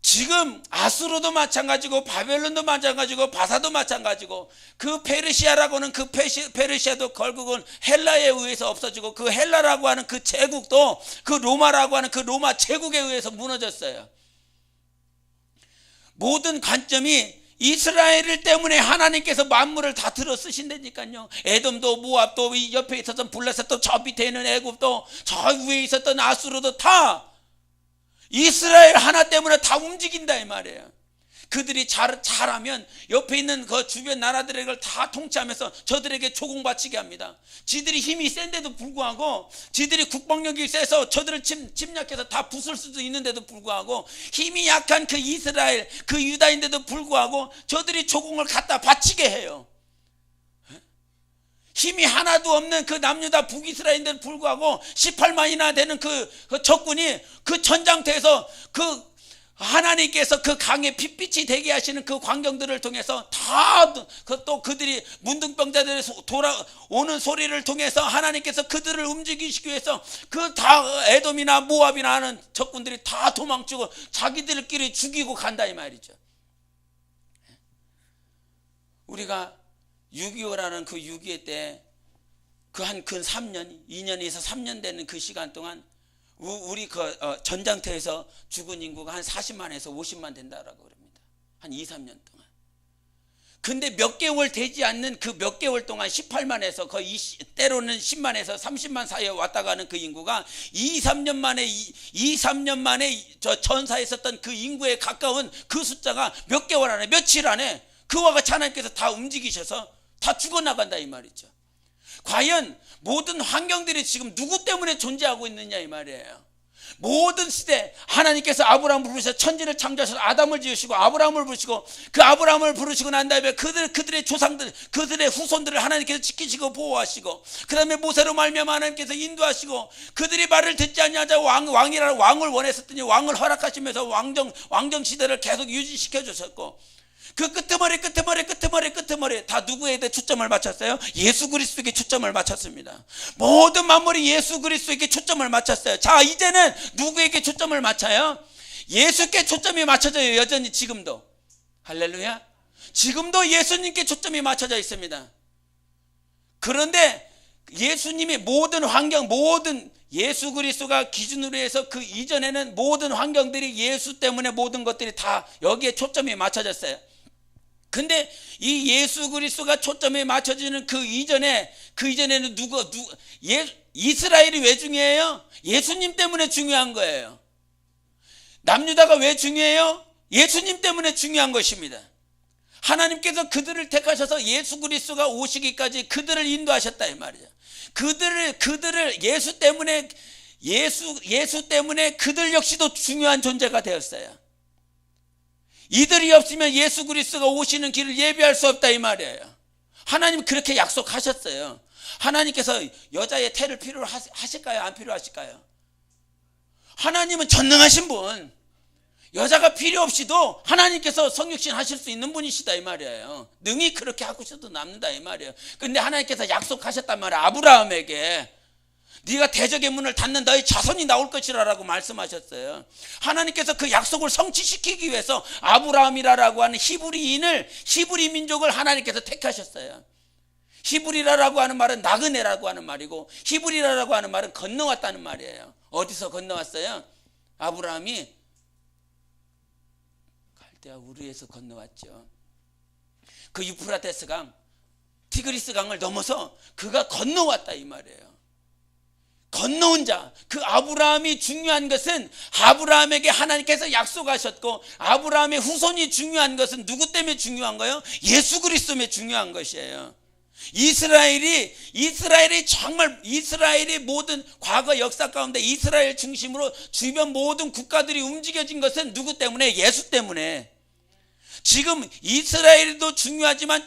S1: 지금 아수르도 마찬가지고 바벨론도 마찬가지고 바사도 마찬가지고 그 페르시아라고 하는 그 페르시아도 결국은 헬라에 의해서 없어지고 그 헬라라고 하는 그 제국도 그 로마라고 하는 그 로마 제국에 의해서 무너졌어요. 모든 관점이 이스라엘 때문에 하나님께서 만물을 다 들어 쓰신다니까요. 에돔도 모압도 이 옆에 있었던 블레셋도 저 밑에 있는 애굽도 저 위에 있었던 아수르도 다 이스라엘 하나 때문에 다 움직인다 이 말이에요. 그들이 잘하면 옆에 있는 그 주변 나라들을 다 통치하면서 저들에게 조공바치게 합니다. 지들이 힘이 센데도 불구하고 지들이 국방력이 세서 저들을 침략해서 다 부술 수도 있는데도 불구하고 힘이 약한 그 이스라엘 그 유다인데도 불구하고 저들이 조공을 갖다 바치게 해요. 힘이 하나도 없는 그 남유다 북이스라엘인데도 불구하고 18만이나 되는 그 적군이 그 전장터에서 그 하나님께서 그 강에 핏빛이 되게 하시는 그 광경들을 통해서 다 또 그들이 문둥병자들이 돌아오는 소리를 통해서 하나님께서 그들을 움직이시기 위해서 그 다 에돔이나 모압이나 하는 적군들이 다 도망치고 자기들끼리 죽이고 간다 이 말이죠. 우리가 6.25라는 그 6.25 때 그 한 근 3년, 2년에서 3년 되는 그 시간 동안 우리 그 전장터에서 죽은 인구가 한 40만에서 50만 된다라고 그럽니다. 한 2, 3년 동안. 근데 몇 개월 되지 않는 그 몇 개월 동안 18만에서 거의 때로는 10만에서 30만 사이에 왔다 가는 그 인구가 2-3년 만에 저 전사에 있었던 그 인구에 가까운 그 숫자가 몇 개월 안에 며칠 안에 그와 같이 하나님께서 다 움직이셔서 다 죽어나간다 이 말이죠. 과연 모든 환경들이 지금 누구 때문에 존재하고 있느냐 이 말이에요. 모든 시대 하나님께서 아브라함을 부르셔서 천지를 창조하셔서 아담을 지으시고 아브라함을 부르시고 그 아브라함을 부르시고 난 다음에 그들의 조상들 그들의 후손들을 하나님께서 지키시고 보호하시고 그 다음에 모세로 말미암아 하나님께서 인도하시고 그들이 말을 듣지 아니하자 왕을 원했었더니 왕을 허락하시면서 왕정 시대를 계속 유지시켜 주셨고 그 끝머리 다 누구에게 초점을 맞췄어요? 예수 그리스도에게 초점을 맞췄습니다. 모든 만물이 예수 그리스도에게 초점을 맞췄어요. 자, 이제는 누구에게 초점을 맞춰요? 예수께 초점이 맞춰져요. 여전히 지금도. 할렐루야. 지금도 예수님께 초점이 맞춰져 있습니다. 그런데 예수님이 모든 환경, 모든 예수 그리스도가 기준으로 해서 그 이전에는 모든 환경들이 예수 때문에 모든 것들이 다 여기에 초점이 맞춰졌어요. 근데 이 예수 그리스도가 초점에 맞춰지는 그 이전에는 이스라엘이 왜 중요해요? 예수님 때문에 중요한 거예요. 남유다가 왜 중요해요? 예수님 때문에 중요한 것입니다. 하나님께서 그들을 택하셔서 예수 그리스도가 오시기까지 그들을 인도하셨다 이 말이죠. 그들을 예수 때문에 그들 역시도 중요한 존재가 되었어요. 이들이 없으면 예수 그리스도가 오시는 길을 예비할 수 없다 이 말이에요. 하나님 그렇게 약속하셨어요. 하나님께서 여자의 태를 필요로 하실까요? 안 필요하실까요? 하나님은 전능하신 분, 여자가 필요 없이도 하나님께서 성육신 하실 수 있는 분이시다 이 말이에요. 능히 그렇게 하고셔도 남는다 이 말이에요. 근데 하나님께서 약속하셨단 말이에요. 아브라함에게 네가 대적의 문을 닫는 너의 자손이 나올 것이라고 말씀하셨어요. 하나님께서 그 약속을 성취시키기 위해서 아브라함이라고 하는 히브리 민족을 하나님께서 택하셨어요. 히브리라고 하는 말은 나그네라고 하는 말이고 히브리라고 하는 말은 건너왔다는 말이에요. 어디서 건너왔어요? 아브라함이 갈대아 우르에서 건너왔죠. 그 유프라테스 강, 티그리스 강을 넘어서 그가 건너왔다 이 말이에요. 건너온 자, 그 아브라함이 중요한 것은 아브라함에게 하나님께서 약속하셨고 아브라함의 후손이 중요한 것은 누구 때문에 중요한 거예요? 예수 그리스도 때문에 중요한 것이에요. 이스라엘이 정말 이스라엘의 모든 과거 역사 가운데 이스라엘 중심으로 주변 모든 국가들이 움직여진 것은 누구 때문에? 예수 때문에. 지금 이스라엘도 중요하지만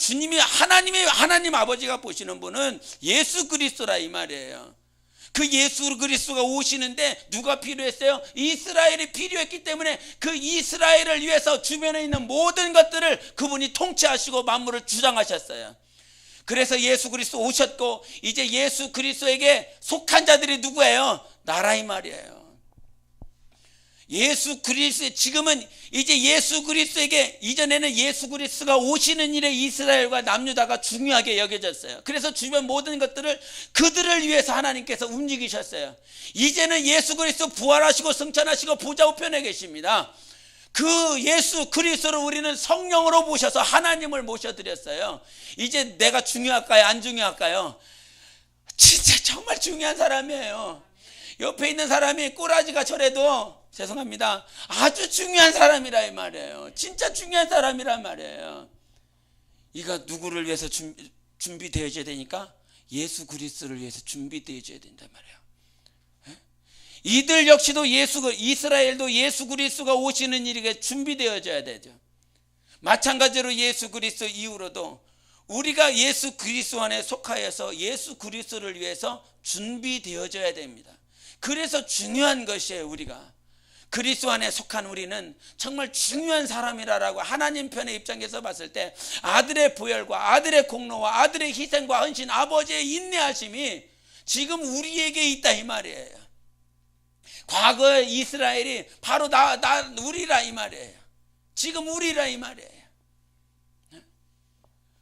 S1: 하나님 아버지가 보시는 분은 예수 그리스도라 이 말이에요. 그 예수 그리스도가 오시는데 누가 필요했어요? 이스라엘이 필요했기 때문에 그 이스라엘을 위해서 주변에 있는 모든 것들을 그분이 통치하시고 만물을 주장하셨어요. 그래서 예수 그리스도 오셨고 이제 예수 그리스도에게 속한 자들이 누구예요? 나라 이 말이에요. 예수 그리스도 지금은 이제 예수 그리스도에게 이전에는 예수 그리스도가 오시는 일에 이스라엘과 남유다가 중요하게 여겨졌어요. 그래서 주변 모든 것들을 그들을 위해서 하나님께서 움직이셨어요. 이제는 예수 그리스도 부활하시고 승천하시고 보좌 우편에 계십니다. 그 예수 그리스도를 우리는 성령으로 모셔서 하나님을 모셔드렸어요. 이제 내가 중요할까요? 안 중요할까요? 진짜 정말 중요한 사람이에요. 옆에 있는 사람이 꼬라지가 저래도 죄송합니다. 아주 중요한 사람이라 이 말이에요. 진짜 중요한 사람이란 말이에요. 이가 누구를 위해서 준비되어져야 되니까 예수 그리스도를 위해서 준비되어져야 된단 말이에요. 이들 역시도 이스라엘도 예수 그리스도가 오시는 일에 준비되어져야 되죠. 마찬가지로 예수 그리스도 이후로도 우리가 예수 그리스도 안에 속하여서 예수 그리스도를 위해서 준비되어져야 됩니다. 그래서 중요한 것이에요. 우리가 그리스도 안에 속한 우리는 정말 중요한 사람이라고 하나님 편의 입장에서 봤을 때 아들의 보혈과 아들의 공로와 아들의 희생과 헌신, 아버지의 인내하심이 지금 우리에게 있다 이 말이에요. 과거의 이스라엘이 바로 우리라 이 말이에요. 지금 우리라 이 말이에요.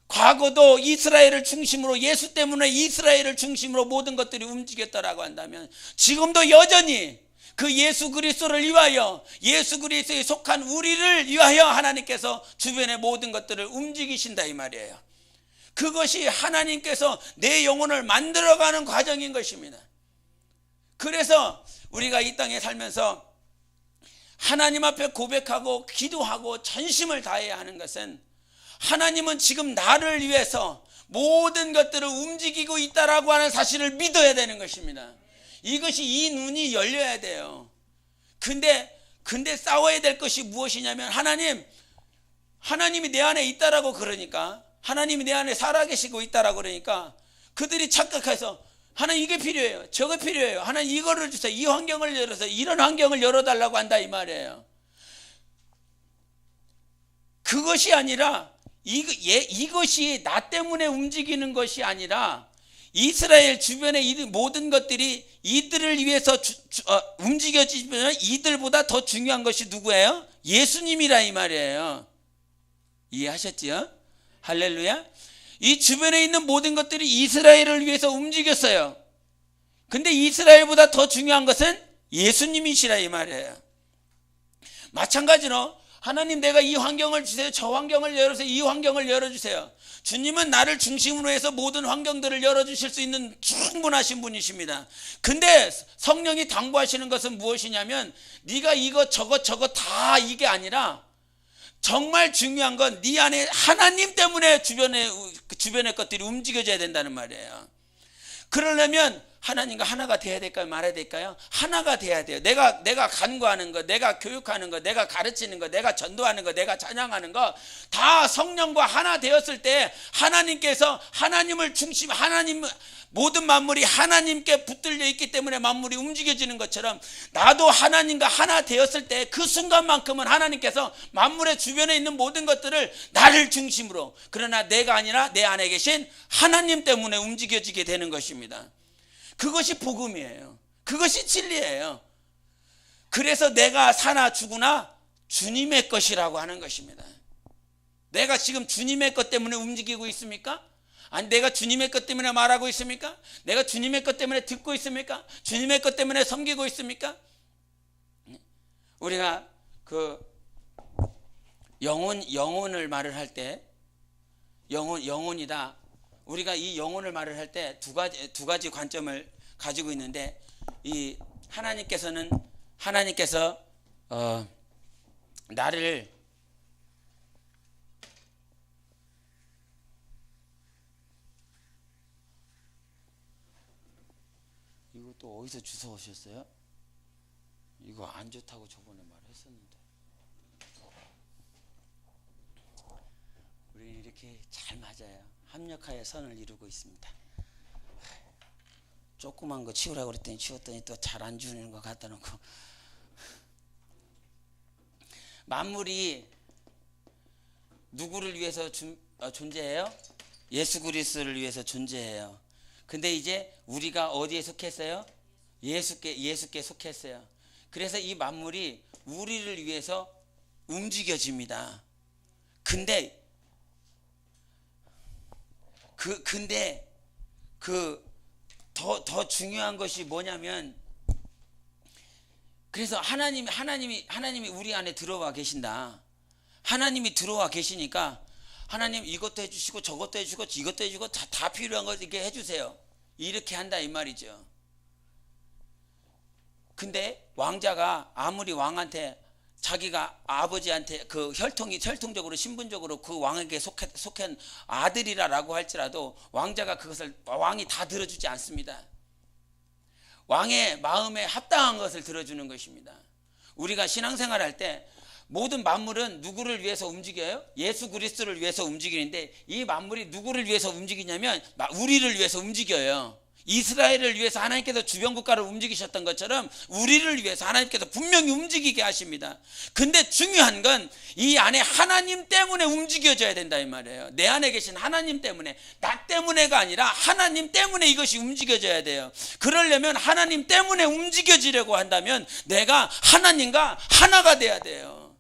S1: 과거도 이스라엘을 중심으로 예수 때문에 이스라엘을 중심으로 모든 것들이 움직였다라고 한다면 지금도 여전히 그 예수 그리스도를 위하여, 예수 그리스도에 속한 우리를 위하여 하나님께서 주변의 모든 것들을 움직이신다 이 말이에요. 그것이 하나님께서 내 영혼을 만들어가는 과정인 것입니다. 그래서 우리가 이 땅에 살면서 하나님 앞에 고백하고 기도하고 전심을 다해야 하는 것은, 하나님은 지금 나를 위해서 모든 것들을 움직이고 있다라고 하는 사실을 믿어야 되는 것입니다. 이것이, 이 눈이 열려야 돼요. 근데 싸워야 될 것이 무엇이냐면, 하나님이 내 안에 있다라고 그러니까, 하나님이 내 안에 살아계시고 있다라고 그러니까 그들이 착각해서 하나님 이게 필요해요, 저거 필요해요, 하나님 이거를 주세요, 이 환경을 열어서 이런 환경을 열어달라고 한다 이 말이에요. 그것이 아니라 이것이 나 때문에 움직이는 것이 아니라, 이스라엘 주변의 이 모든 것들이 이들을 위해서 움직여지면 이들보다 더 중요한 것이 누구예요? 예수님이라 이 말이에요. 이해하셨지요? 할렐루야. 이 주변에 있는 모든 것들이 이스라엘을 위해서 움직였어요. 근데 이스라엘보다 더 중요한 것은 예수님이시라 이 말이에요. 마찬가지로 하나님, 내가 이 환경을 주세요, 저 환경을 열어주세요, 이 환경을 열어주세요. 주님은 나를 중심으로 해서 모든 환경들을 열어주실 수 있는 충분하신 분이십니다. 근데 성령이 당부하시는 것은 무엇이냐면, 네가 이거 저거 다 이게 아니라, 정말 중요한 건 네 안에 하나님 때문에 주변의 것들이 움직여져야 된다는 말이에요. 그러려면 하나님과 하나가 돼야 될까요, 말아야 될까요? 하나가 돼야 돼요. 내가 간구하는 거, 내가 교육하는 거, 내가 가르치는 거, 내가 전도하는 거, 내가 찬양하는 거 다 성령과 하나 되었을 때, 하나님께서 하나님을 중심, 하나님, 모든 만물이 하나님께 붙들려 있기 때문에 만물이 움직여지는 것처럼, 나도 하나님과 하나 되었을 때 그 순간만큼은 하나님께서 만물의 주변에 있는 모든 것들을 나를 중심으로, 그러나 내가 아니라 내 안에 계신 하나님 때문에 움직여지게 되는 것입니다. 그것이 복음이에요. 그것이 진리예요. 그래서 내가 사나 죽으나 주님의 것이라고 하는 것입니다. 내가 지금 주님의 것 때문에 움직이고 있습니까? 아니, 내가 주님의 것 때문에 말하고 있습니까? 내가 주님의 것 때문에 듣고 있습니까? 주님의 것 때문에 섬기고 있습니까? 우리가 그 영혼을 말을 할 때, 영혼이다. 우리가 이 영혼을 말을 할 때 두 가지 관점을 가지고 있는데, 이 하나님께서 나를 이거 또 어디서 주워 오셨어요? 이거 안 좋다고 저번에 말했었는데. 우리 이렇게 잘 맞아요. 합력하여 선을 이루고 있습니다. 조그만 거 치우라고 그랬더니 치웠더니 또 잘 안 주는 거 갖다 놓고. 만물이 누구를 위해서 존재해요? 예수 그리스도를 위해서 존재해요. 근데 이제 우리가 어디에 속했어요? 예수께 속했어요. 그래서 이 만물이 우리를 위해서 움직여집니다. 근데 더 중요한 것이 뭐냐면, 그래서 하나님이 우리 안에 들어와 계신다. 하나님이 들어와 계시니까, 하나님 이것도 해주시고 저것도 해주시고 이것도 해주고 다 필요한 거 이렇게 해주세요. 이렇게 한다 이 말이죠. 근데 왕자가 아무리 왕한테, 자기가 아버지한테 그 혈통적으로 신분적으로 그 왕에게 속한 아들이라고 할지라도, 왕자가 그것을 왕이 다 들어주지 않습니다. 왕의 마음에 합당한 것을 들어주는 것입니다. 우리가 신앙생활 할 때 모든 만물은 누구를 위해서 움직여요? 예수 그리스도를 위해서 움직이는데, 이 만물이 누구를 위해서 움직이냐면 우리를 위해서 움직여요. 이스라엘을 위해서 하나님께서 주변 국가를 움직이셨던 것처럼 우리를 위해서 하나님께서 분명히 움직이게 하십니다. 근데 중요한 건 이 안에 하나님 때문에 움직여져야 된다 이 말이에요. 내 안에 계신 하나님 때문에, 나 때문에가 아니라 하나님 때문에 이것이 움직여져야 돼요. 그러려면 하나님 때문에 움직여지려고 한다면 내가 하나님과 하나가 돼야 돼요.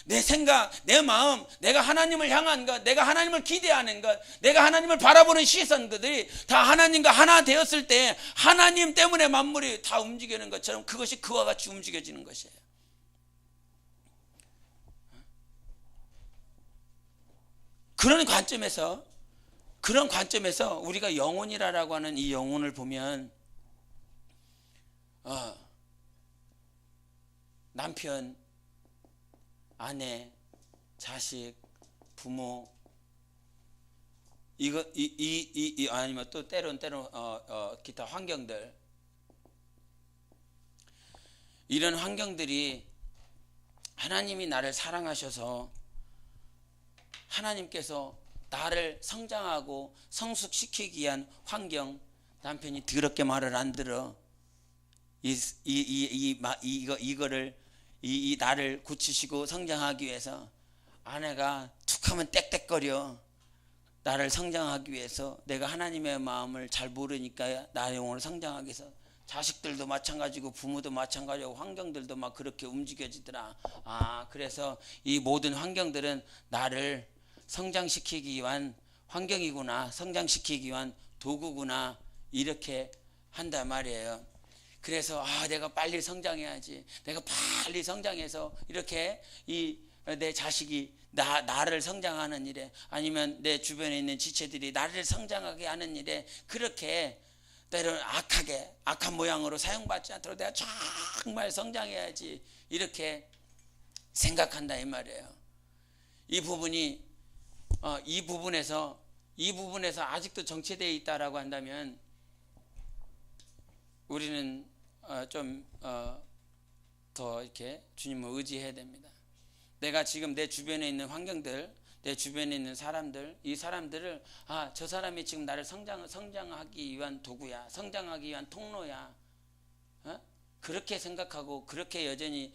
S1: 내 생각, 내 마음, 내가 하나님을 향한 것, 내가 하나님을 기대하는 것, 내가 하나님을 바라보는 시선들이 다 하나님과 하나 되었을 때 하나님 때문에 만물이 다 움직이는 것처럼 그것이 그와 같이 움직여지는 것이에요. 그런 관점에서 우리가 영혼이라고 하는 이 영혼을 보면 남편, 아내, 자식, 부모, 아니면 또 때론 기타 환경들, 이런 환경들이 하나님이 나를 사랑하셔서 하나님께서 나를 성장하고 성숙시키기 위한 환경. 남편이 더럽게 말을 안 들어. 나를 고치시고 성장하기 위해서. 아내가 툭하면 떽떽거려. 나를 성장하기 위해서. 내가 하나님의 마음을 잘 모르니까 나의 영혼을 성장하기 위해서. 자식들도 마찬가지고 부모도 마찬가지고 환경들도 막 그렇게 움직여지더라. 그래서 이 모든 환경들은 나를 성장시키기 위한 환경이구나, 성장시키기 위한 도구구나, 이렇게 한단 말이에요. 그래서 내가 빨리 성장해야지, 내가 빨리 성장해서 이렇게 내 자식이 나를 성장하는 일에, 아니면 내 주변에 있는 지체들이 나를 성장하게 하는 일에 그렇게 때로는 악한 모양으로 사용받지 않도록 내가 정말 성장해야지, 이렇게 생각한다 이 말이에요. 이 부분에서 아직도 정체되어 있다라고 한다면 우리는 좀 더 이렇게 주님을 의지해야 됩니다. 내가 지금 내 주변에 있는 환경들, 내 주변에 있는 사람들, 이 사람들을 저 사람이 지금 나를 성장하기 위한 도구야, 성장하기 위한 통로야, 그렇게 생각하고 그렇게 여전히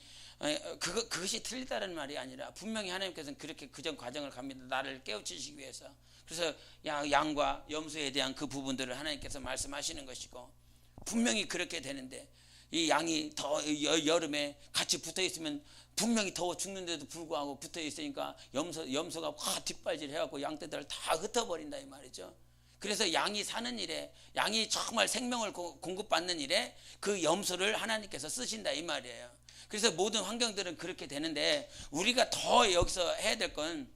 S1: 그것이 틀리다는 말이 아니라 분명히 하나님께서는 그렇게 그전 과정을 갑니다. 나를 깨우치시기 위해서. 그래서 양과 염소에 대한 그 부분들을 하나님께서 말씀하시는 것이고, 분명히 그렇게 되는데 이 양이 더 여름에 같이 붙어 있으면 분명히 더워 죽는데도 불구하고 붙어 있으니까 염소가 확 뒷발질 해갖고 양떼들을 다 흩어버린다 이 말이죠. 그래서 양이 사는 일에, 양이 정말 생명을 공급받는 일에 그 염소를 하나님께서 쓰신다 이 말이에요. 그래서 모든 환경들은 그렇게 되는데, 우리가 더 여기서 해야 될 건,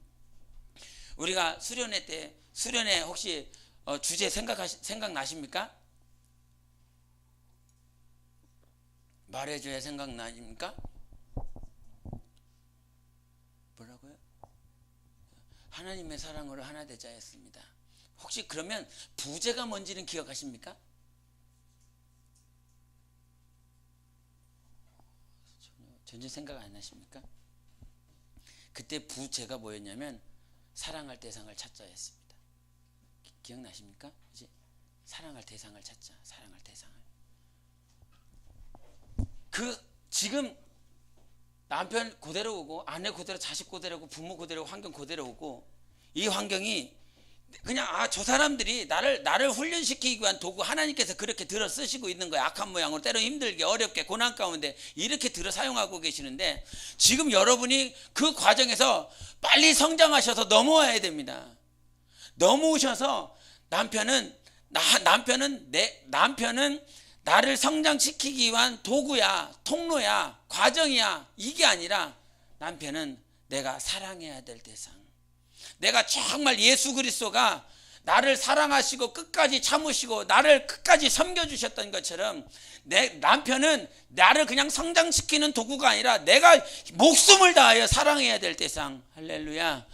S1: 우리가 수련회 혹시 주제 생각나십니까? 말해줘야 생각나십니까? 뭐라고요? 하나님의 사랑으로 하나 되자 했습니다. 혹시 그러면 부제가 뭔지는 기억하십니까? 전혀 생각 안 나십니까? 그때 부제가 뭐였냐면 사랑할 대상을 찾자 했습니다. 기억나십니까? 이제 사랑할 대상을 찾자. 사랑할 대상을. 지금 남편 그대로 오고, 아내 그대로, 자식 그대로 오고, 부모 그대로 오고, 환경 그대로 오고, 이 환경이 그냥 저 사람들이 나를 훈련시키기 위한 도구, 하나님께서 그렇게 들어 쓰시고 있는 거야. 악한 모양으로 때로 힘들게 어렵게 고난 가운데 이렇게 들어 사용하고 계시는데, 지금 여러분이 그 과정에서 빨리 성장하셔서 넘어와야 됩니다. 넘어오셔서 남편은 나를 성장시키기 위한 도구야, 통로야, 과정이야, 이게 아니라 남편은 내가 사랑해야 될 대상. 내가 정말 예수 그리스도가 나를 사랑하시고 끝까지 참으시고 나를 끝까지 섬겨주셨던 것처럼, 내 남편은 나를 그냥 성장시키는 도구가 아니라 내가 목숨을 다하여 사랑해야 될 대상. 할렐루야.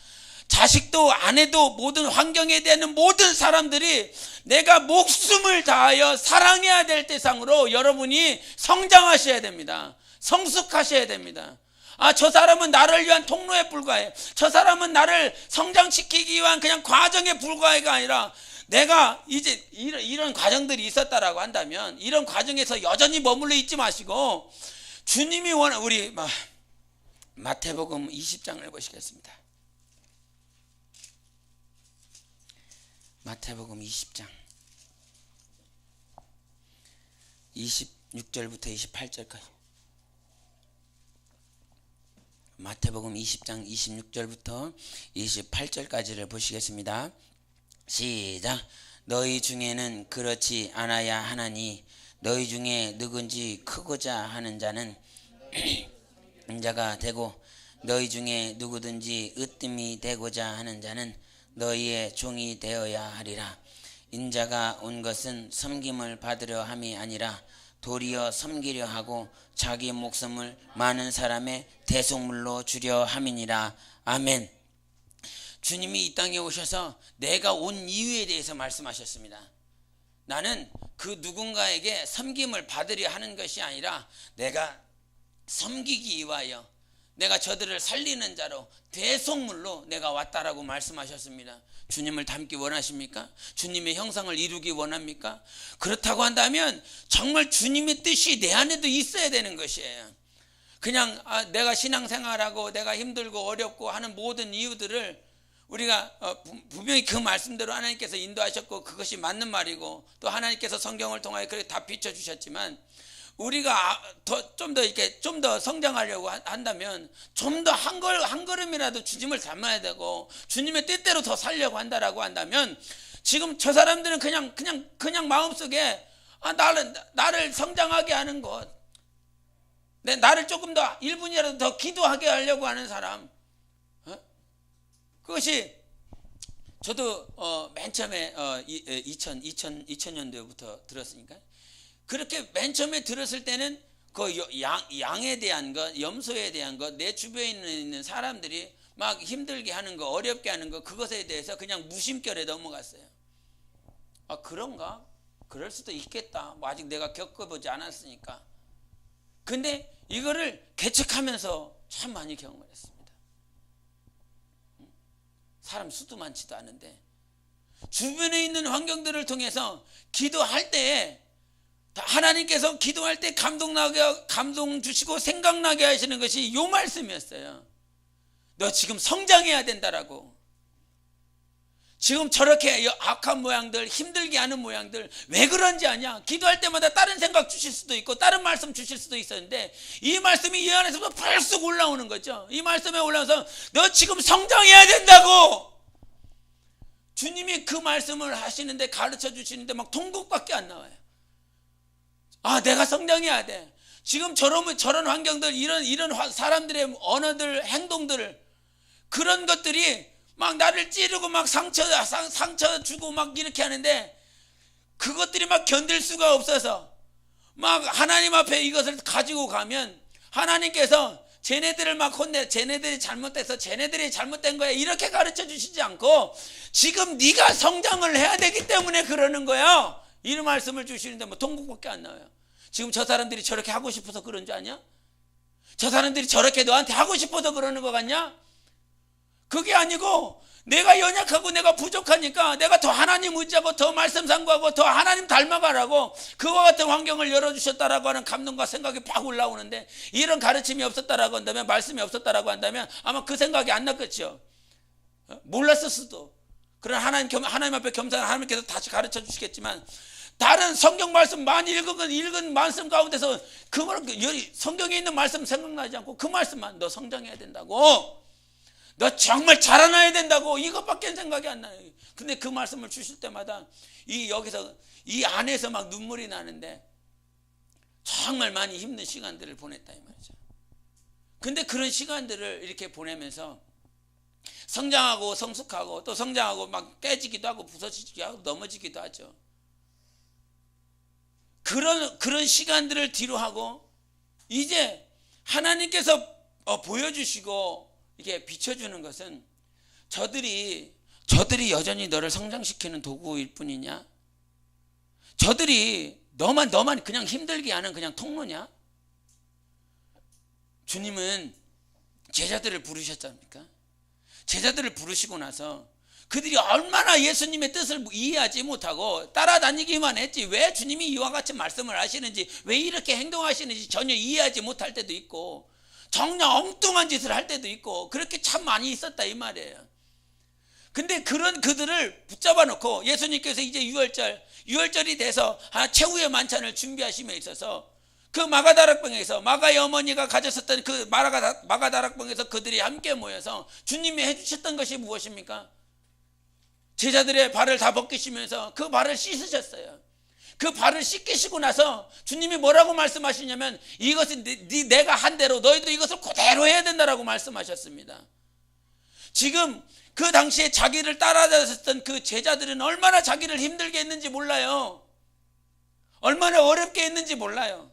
S1: 자식도 아내도 모든 환경에 대한 모든 사람들이 내가 목숨을 다하여 사랑해야 될 대상으로 여러분이 성장하셔야 됩니다. 성숙하셔야 됩니다. 저 사람은 나를 위한 통로에 불과해. 저 사람은 나를 성장시키기 위한 그냥 과정에 불과해가 아니라, 내가 이제 이런 과정들이 있었다라고 한다면 이런 과정에서 여전히 머물러 있지 마시고, 주님이 우리 마태복음 20장을 보시겠습니다. 마태복음 20장 26절부터 28절까지. 마태복음 20장 26절부터 28절까지를 보시겠습니다. 시작. 너희 중에는 그렇지 않아야 하나니 너희 중에 누군지 크고자 하는 자는 인자가 되고 너희 중에 누구든지 으뜸이 되고자 하는 자는 너희의 종이 되어야 하리라. 인자가 온 것은 섬김을 받으려 함이 아니라 도리어 섬기려 하고 자기 목숨을 많은 사람의 대속물로 주려 함이니라. 아멘. 주님이 이 땅에 오셔서 내가 온 이유에 대해서 말씀하셨습니다. 나는 그 누군가에게 섬김을 받으려 하는 것이 아니라 내가 섬기기 위하여 내가 저들을 살리는 자로 대속물로 내가 왔다라고 말씀하셨습니다. 주님을 닮기 원하십니까? 주님의 형상을 이루기 원합니까? 그렇다고 한다면 정말 주님의 뜻이 내 안에도 있어야 되는 것이에요. 그냥 내가 신앙생활하고 내가 힘들고 어렵고 하는 모든 이유들을 우리가 분명히 그 말씀대로 하나님께서 인도하셨고 그것이 맞는 말이고 또 하나님께서 성경을 통하여 그렇게 다 비춰주셨지만 우리가 좀 더 성장하려고 한다면 좀 더 한 걸음이라도 주님을 닮아야 되고 주님의 뜻대로 더 살려고 한다라고 한다면 지금 저 사람들은 그냥 마음속에 나를 성장하게 하는 것, 나를 조금 더 1분이라도 더 기도하게 하려고 하는 사람, 그것이 저도 맨 처음에 2000년도부터 들었으니까 그렇게 맨 처음에 들었을 때는 그 양에 대한 것, 염소에 대한 것, 내 주변에 있는 사람들이 막 힘들게 하는 거, 어렵게 하는 거, 그것에 대해서 그냥 무심결에 넘어갔어요. 그런가? 그럴 수도 있겠다. 뭐 아직 내가 겪어보지 않았으니까. 근데 이거를 개척하면서 참 많이 경험을 했습니다. 사람 수도 많지도 않은데 주변에 있는 환경들을 통해서 기도할 때에 하나님께서 기도할 때 감동 주시고 생각나게 하시는 것이 요 말씀이었어요. 너 지금 성장해야 된다라고. 지금 저렇게 악한 모양들, 힘들게 하는 모양들 왜 그런지 아냐? 기도할 때마다 다른 생각 주실 수도 있고 다른 말씀 주실 수도 있었는데 이 말씀이 이 안에서도 불쑥 올라오는 거죠. 이 말씀에 올라와서 너 지금 성장해야 된다고. 주님이 그 말씀을 하시는데 가르쳐 주시는데 막 통곡밖에 안 나와요. 내가 성장해야 돼. 지금 저런 환경들, 이런 사람들의 언어들, 행동들, 그런 것들이 막 나를 찌르고 막 상처 주고 막 이렇게 하는데 그것들이 막 견딜 수가 없어서 막 하나님 앞에 이것을 가지고 가면 하나님께서 쟤네들을 막 쟤네들이 잘못돼서 쟤네들이 잘못된 거야 이렇게 가르쳐 주시지 않고 지금 네가 성장을 해야 되기 때문에 그러는 거야. 이 말씀을 주시는데 뭐 통곡밖에 안 나와요. 지금 저 사람들이 저렇게 하고 싶어서 그런 줄 아냐? 저 사람들이 저렇게 너한테 하고 싶어서 그러는 거 같냐? 그게 아니고 내가 연약하고 내가 부족하니까 내가 더 하나님 의지하고 더 말씀 상고하고 더 하나님 닮아가라고 그와 같은 환경을 열어주셨다라고 하는 감동과 생각이 팍 올라오는데 이런 가르침이 없었다라고 한다면 말씀이 없었다라고 한다면 아마 그 생각이 안 났겠죠. 몰랐을 수도. 그런 하나님 앞에 겸손한 하나님께서 다시 가르쳐 주시겠지만 다른 성경 말씀 많이 읽은 말씀 가운데서 성경에 있는 말씀 생각나지 않고 그 말씀만 너 성장해야 된다고, 너 정말 자라나야 된다고, 이것밖에 생각이 안 나요. 근데 그 말씀을 주실 때마다 여기서 이 안에서 막 눈물이 나는데 정말 많이 힘든 시간들을 보냈다 이 말이죠. 근데 그런 시간들을 이렇게 보내면서 성장하고 성숙하고 또 성장하고 막 깨지기도 하고 부서지기도 하고 넘어지기도 하죠. 그런 시간들을 뒤로 하고 이제 하나님께서 보여주시고 이렇게 비춰주는 것은 저들이 여전히 너를 성장시키는 도구일 뿐이냐? 저들이 너만 그냥 힘들게 하는 그냥 통로냐? 주님은 제자들을 부르셨잖습니까? 제자들을 부르시고 나서 그들이 얼마나 예수님의 뜻을 이해하지 못하고 따라다니기만 했지 왜 주님이 이와 같이 말씀을 하시는지 왜 이렇게 행동하시는지 전혀 이해하지 못할 때도 있고 정녕 엉뚱한 짓을 할 때도 있고 그렇게 참 많이 있었다 이 말이에요. 근데 그런 그들을 붙잡아 놓고 예수님께서 이제 유월절이 돼서 최후의 만찬을 준비하심에 있어서 그 마가다락방에서 마가의 어머니가 가졌었던 그 마가다락방에서 그들이 함께 모여서 주님이 해주셨던 것이 무엇입니까? 제자들의 발을 다 벗기시면서 그 발을 씻으셨어요. 그 발을 씻기시고 나서 주님이 뭐라고 말씀하시냐면 이것은 내가 한 대로 너희도 이것을 그대로 해야 된다라고 말씀하셨습니다. 지금 그 당시에 자기를 따라다녔던 그 제자들은 얼마나 자기를 힘들게 했는지 몰라요. 얼마나 어렵게 했는지 몰라요.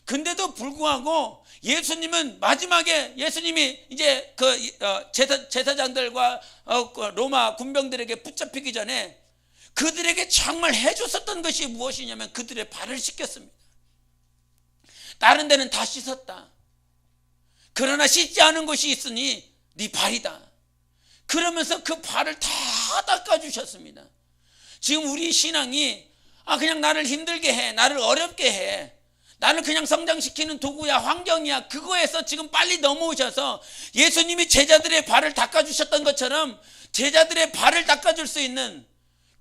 S1: 근데도 불구하고 예수님은 마지막에 예수님이 이제 그 제사장들과 로마 군병들에게 붙잡히기 전에 그들에게 정말 해줬었던 것이 무엇이냐면 그들의 발을 씻겼습니다. 다른 데는 다 씻었다. 그러나 씻지 않은 것이 있으니 네 발이다. 그러면서 그 발을 다 닦아주셨습니다. 지금 우리 신앙이 그냥 나를 힘들게 해, 나를 어렵게 해, 나를 그냥 성장시키는 도구야, 환경이야, 그거에서 지금 빨리 넘어오셔서 예수님이 제자들의 발을 닦아주셨던 것처럼 제자들의 발을 닦아줄 수 있는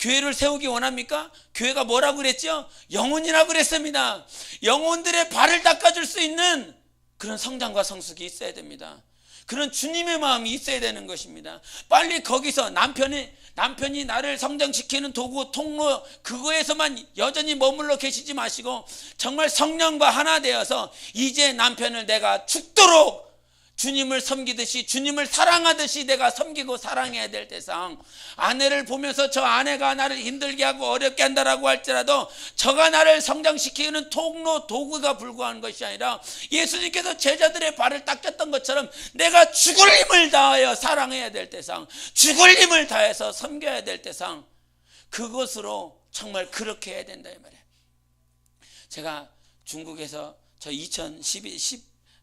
S1: 교회를 세우기 원합니까? 교회가 뭐라고 그랬죠? 영혼이라고 그랬습니다. 영혼들의 발을 닦아줄 수 있는 그런 성장과 성숙이 있어야 됩니다. 그런 주님의 마음이 있어야 되는 것입니다. 빨리 거기서 남편이 나를 성장시키는 도구, 통로, 그거에서만 여전히 머물러 계시지 마시고 정말 성령과 하나 되어서 이제 남편을 내가 죽도록 주님을 섬기듯이, 주님을 사랑하듯이 내가 섬기고 사랑해야 될 대상, 아내를 보면서 저 아내가 나를 힘들게 하고 어렵게 한다라고 할지라도 저가 나를 성장시키는 통로, 도구가 불과한 것이 아니라 예수님께서 제자들의 발을 닦았던 것처럼 내가 죽을 힘을 다하여 사랑해야 될 대상, 죽을 힘을 다해서 섬겨야 될 대상, 그것으로 정말 그렇게 해야 된다 이 말이에요. 제가 중국에서 저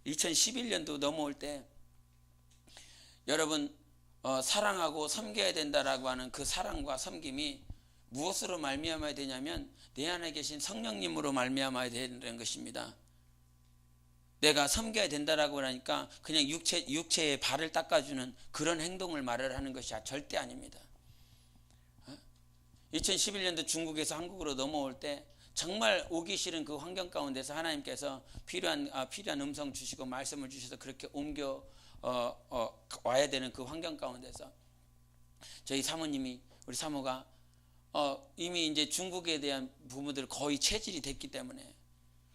S1: 2011년도 넘어올 때 여러분 사랑하고 섬겨야 된다라고 하는 그 사랑과 섬김이 무엇으로 말미암아야 되냐면 내 안에 계신 성령님으로 말미암아야 되는 것입니다. 내가 섬겨야 된다라고 하니까 그냥 육체의 발을 닦아주는 그런 행동을 말을 하는 것이 절대 아닙니다. 2011년도 중국에서 한국으로 넘어올 때 정말 오기 싫은 그 환경 가운데서 하나님께서 필요한 음성 주시고 말씀을 주셔서 그렇게 옮겨 와야 되는 그 환경 가운데서 저희 사모님이, 우리 사모가 이미 이제 중국에 대한 부분들 거의 체질이 됐기 때문에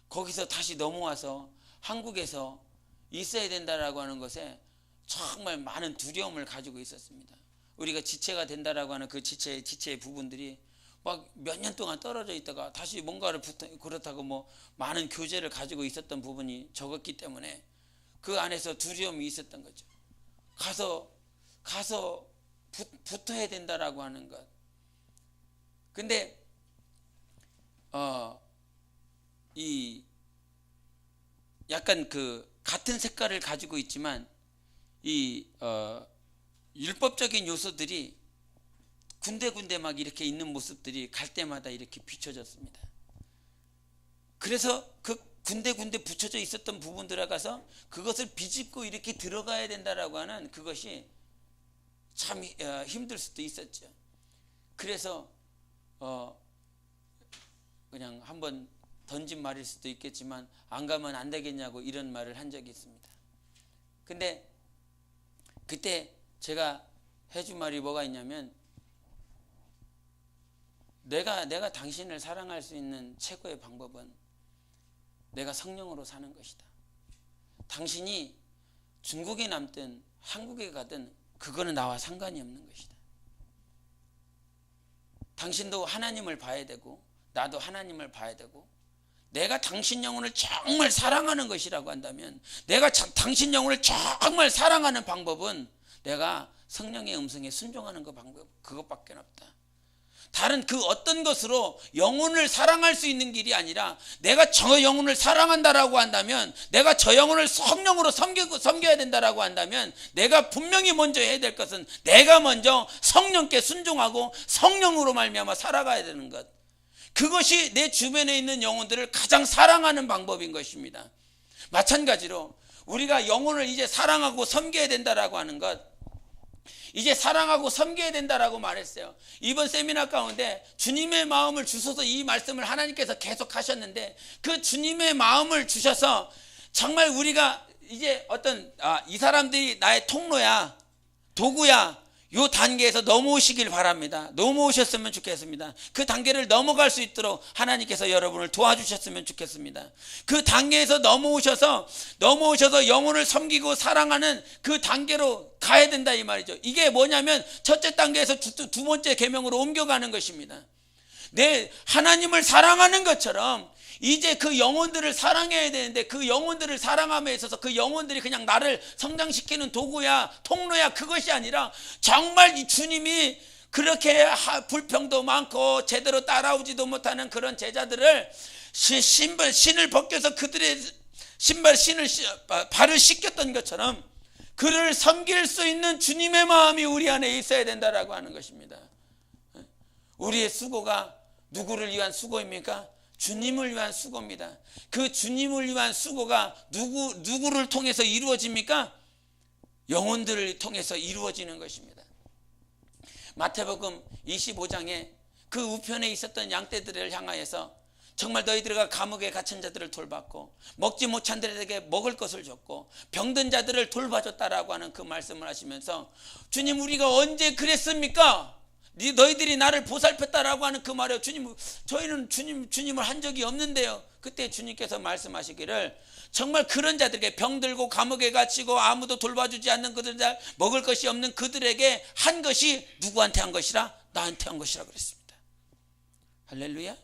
S1: 거기서 다시 넘어와서 한국에서 있어야 된다라고 하는 것에 정말 많은 두려움을 가지고 있었습니다. 우리가 지체가 된다라고 하는 그 지체의 부분들이 막 몇 년 동안 떨어져 있다가 다시 뭔가를 그렇다고 뭐 많은 교제를 가지고 있었던 부분이 적었기 때문에 그 안에서 두려움이 있었던 거죠. 가서 붙어야 된다라고 하는 것. 근데 이 약간 그 같은 색깔을 가지고 있지만 이 율법적인 요소들이 군데군데 막 이렇게 있는 모습들이 갈 때마다 이렇게 비춰졌습니다. 그래서 그 군데군데 붙여져 있었던 부분들에 가서 그것을 비집고 이렇게 들어가야 된다라고 하는 그것이 참 힘들 수도 있었죠. 그래서 그냥 한번 던진 말일 수도 있겠지만 안 가면 안 되겠냐고 이런 말을 한 적이 있습니다. 근데 그때 제가 해준 말이 뭐가 있냐면 내가 당신을 사랑할 수 있는 최고의 방법은 내가 성령으로 사는 것이다. 당신이 중국에 남든 한국에 가든 그거는 나와 상관이 없는 것이다. 당신도 하나님을 봐야 되고 나도 하나님을 봐야 되고 내가 당신 영혼을 정말 사랑하는 것이라고 한다면 내가 당신 영혼을 정말 사랑하는 방법은 내가 성령의 음성에 순종하는 그 방법, 그것밖에 없다. 다른 그 어떤 것으로 영혼을 사랑할 수 있는 길이 아니라 내가 저 영혼을 사랑한다라고 한다면 내가 저 영혼을 성령으로 섬겨야 된다라고 한다면 내가 분명히 먼저 해야 될 것은 내가 먼저 성령께 순종하고 성령으로 말미암아 살아가야 되는 것. 그것이 내 주변에 있는 영혼들을 가장 사랑하는 방법인 것입니다. 마찬가지로 우리가 영혼을 이제 사랑하고 섬겨야 된다라고 하는 것, 이제 사랑하고 섬겨야 된다라고 말했어요. 이번 세미나 가운데 주님의 마음을 주셔서 이 말씀을 하나님께서 계속 하셨는데, 그 주님의 마음을 주셔서 정말 우리가 이제 어떤 이 사람들이 나의 통로야, 도구야, 요 단계에서 넘어오시길 바랍니다. 넘어오셨으면 좋겠습니다. 그 단계를 넘어갈 수 있도록 하나님께서 여러분을 도와주셨으면 좋겠습니다. 그 단계에서 넘어오셔서 영혼을 섬기고 사랑하는 그 단계로 가야 된다 이 말이죠. 이게 뭐냐면 첫째 단계에서 두 번째 계명으로 옮겨가는 것입니다. 내 하나님을 사랑하는 것처럼 이제 그 영혼들을 사랑해야 되는데, 그 영혼들을 사랑함에 있어서 그 영혼들이 그냥 나를 성장시키는 도구야, 통로야, 그것이 아니라 정말 이 주님이 그렇게 불평도 많고 제대로 따라오지도 못하는 그런 제자들을 신을 벗겨서 그들의 발을 씻겼던 것처럼 그를 섬길 수 있는 주님의 마음이 우리 안에 있어야 된다라고 하는 것입니다. 우리의 수고가 누구를 위한 수고입니까? 주님을 위한 수고입니다. 그 주님을 위한 수고가 누구를 통해서 이루어집니까? 영혼들을 통해서 이루어지는 것입니다. 마태복음 25장에 그 우편에 있었던 양떼들을 향하여서 정말 너희들과 감옥에 갇힌 자들을 돌봤고 먹지 못한 자들에게 먹을 것을 줬고 병든 자들을 돌봐줬다라고 하는 그 말씀을 하시면서, 주님 우리가 언제 그랬습니까? 너희들이 나를 보살폈다라고 하는 그 말이에요. 저희는 주님을 한 적이 없는데요. 그때 주님께서 말씀하시기를, 정말 그런 자들에게, 병들고 감옥에 갇히고 아무도 돌봐주지 않는 그들, 먹을 것이 없는 그들에게 한 것이 누구한테 한 것이라? 나한테 한 것이라 그랬습니다. 할렐루야.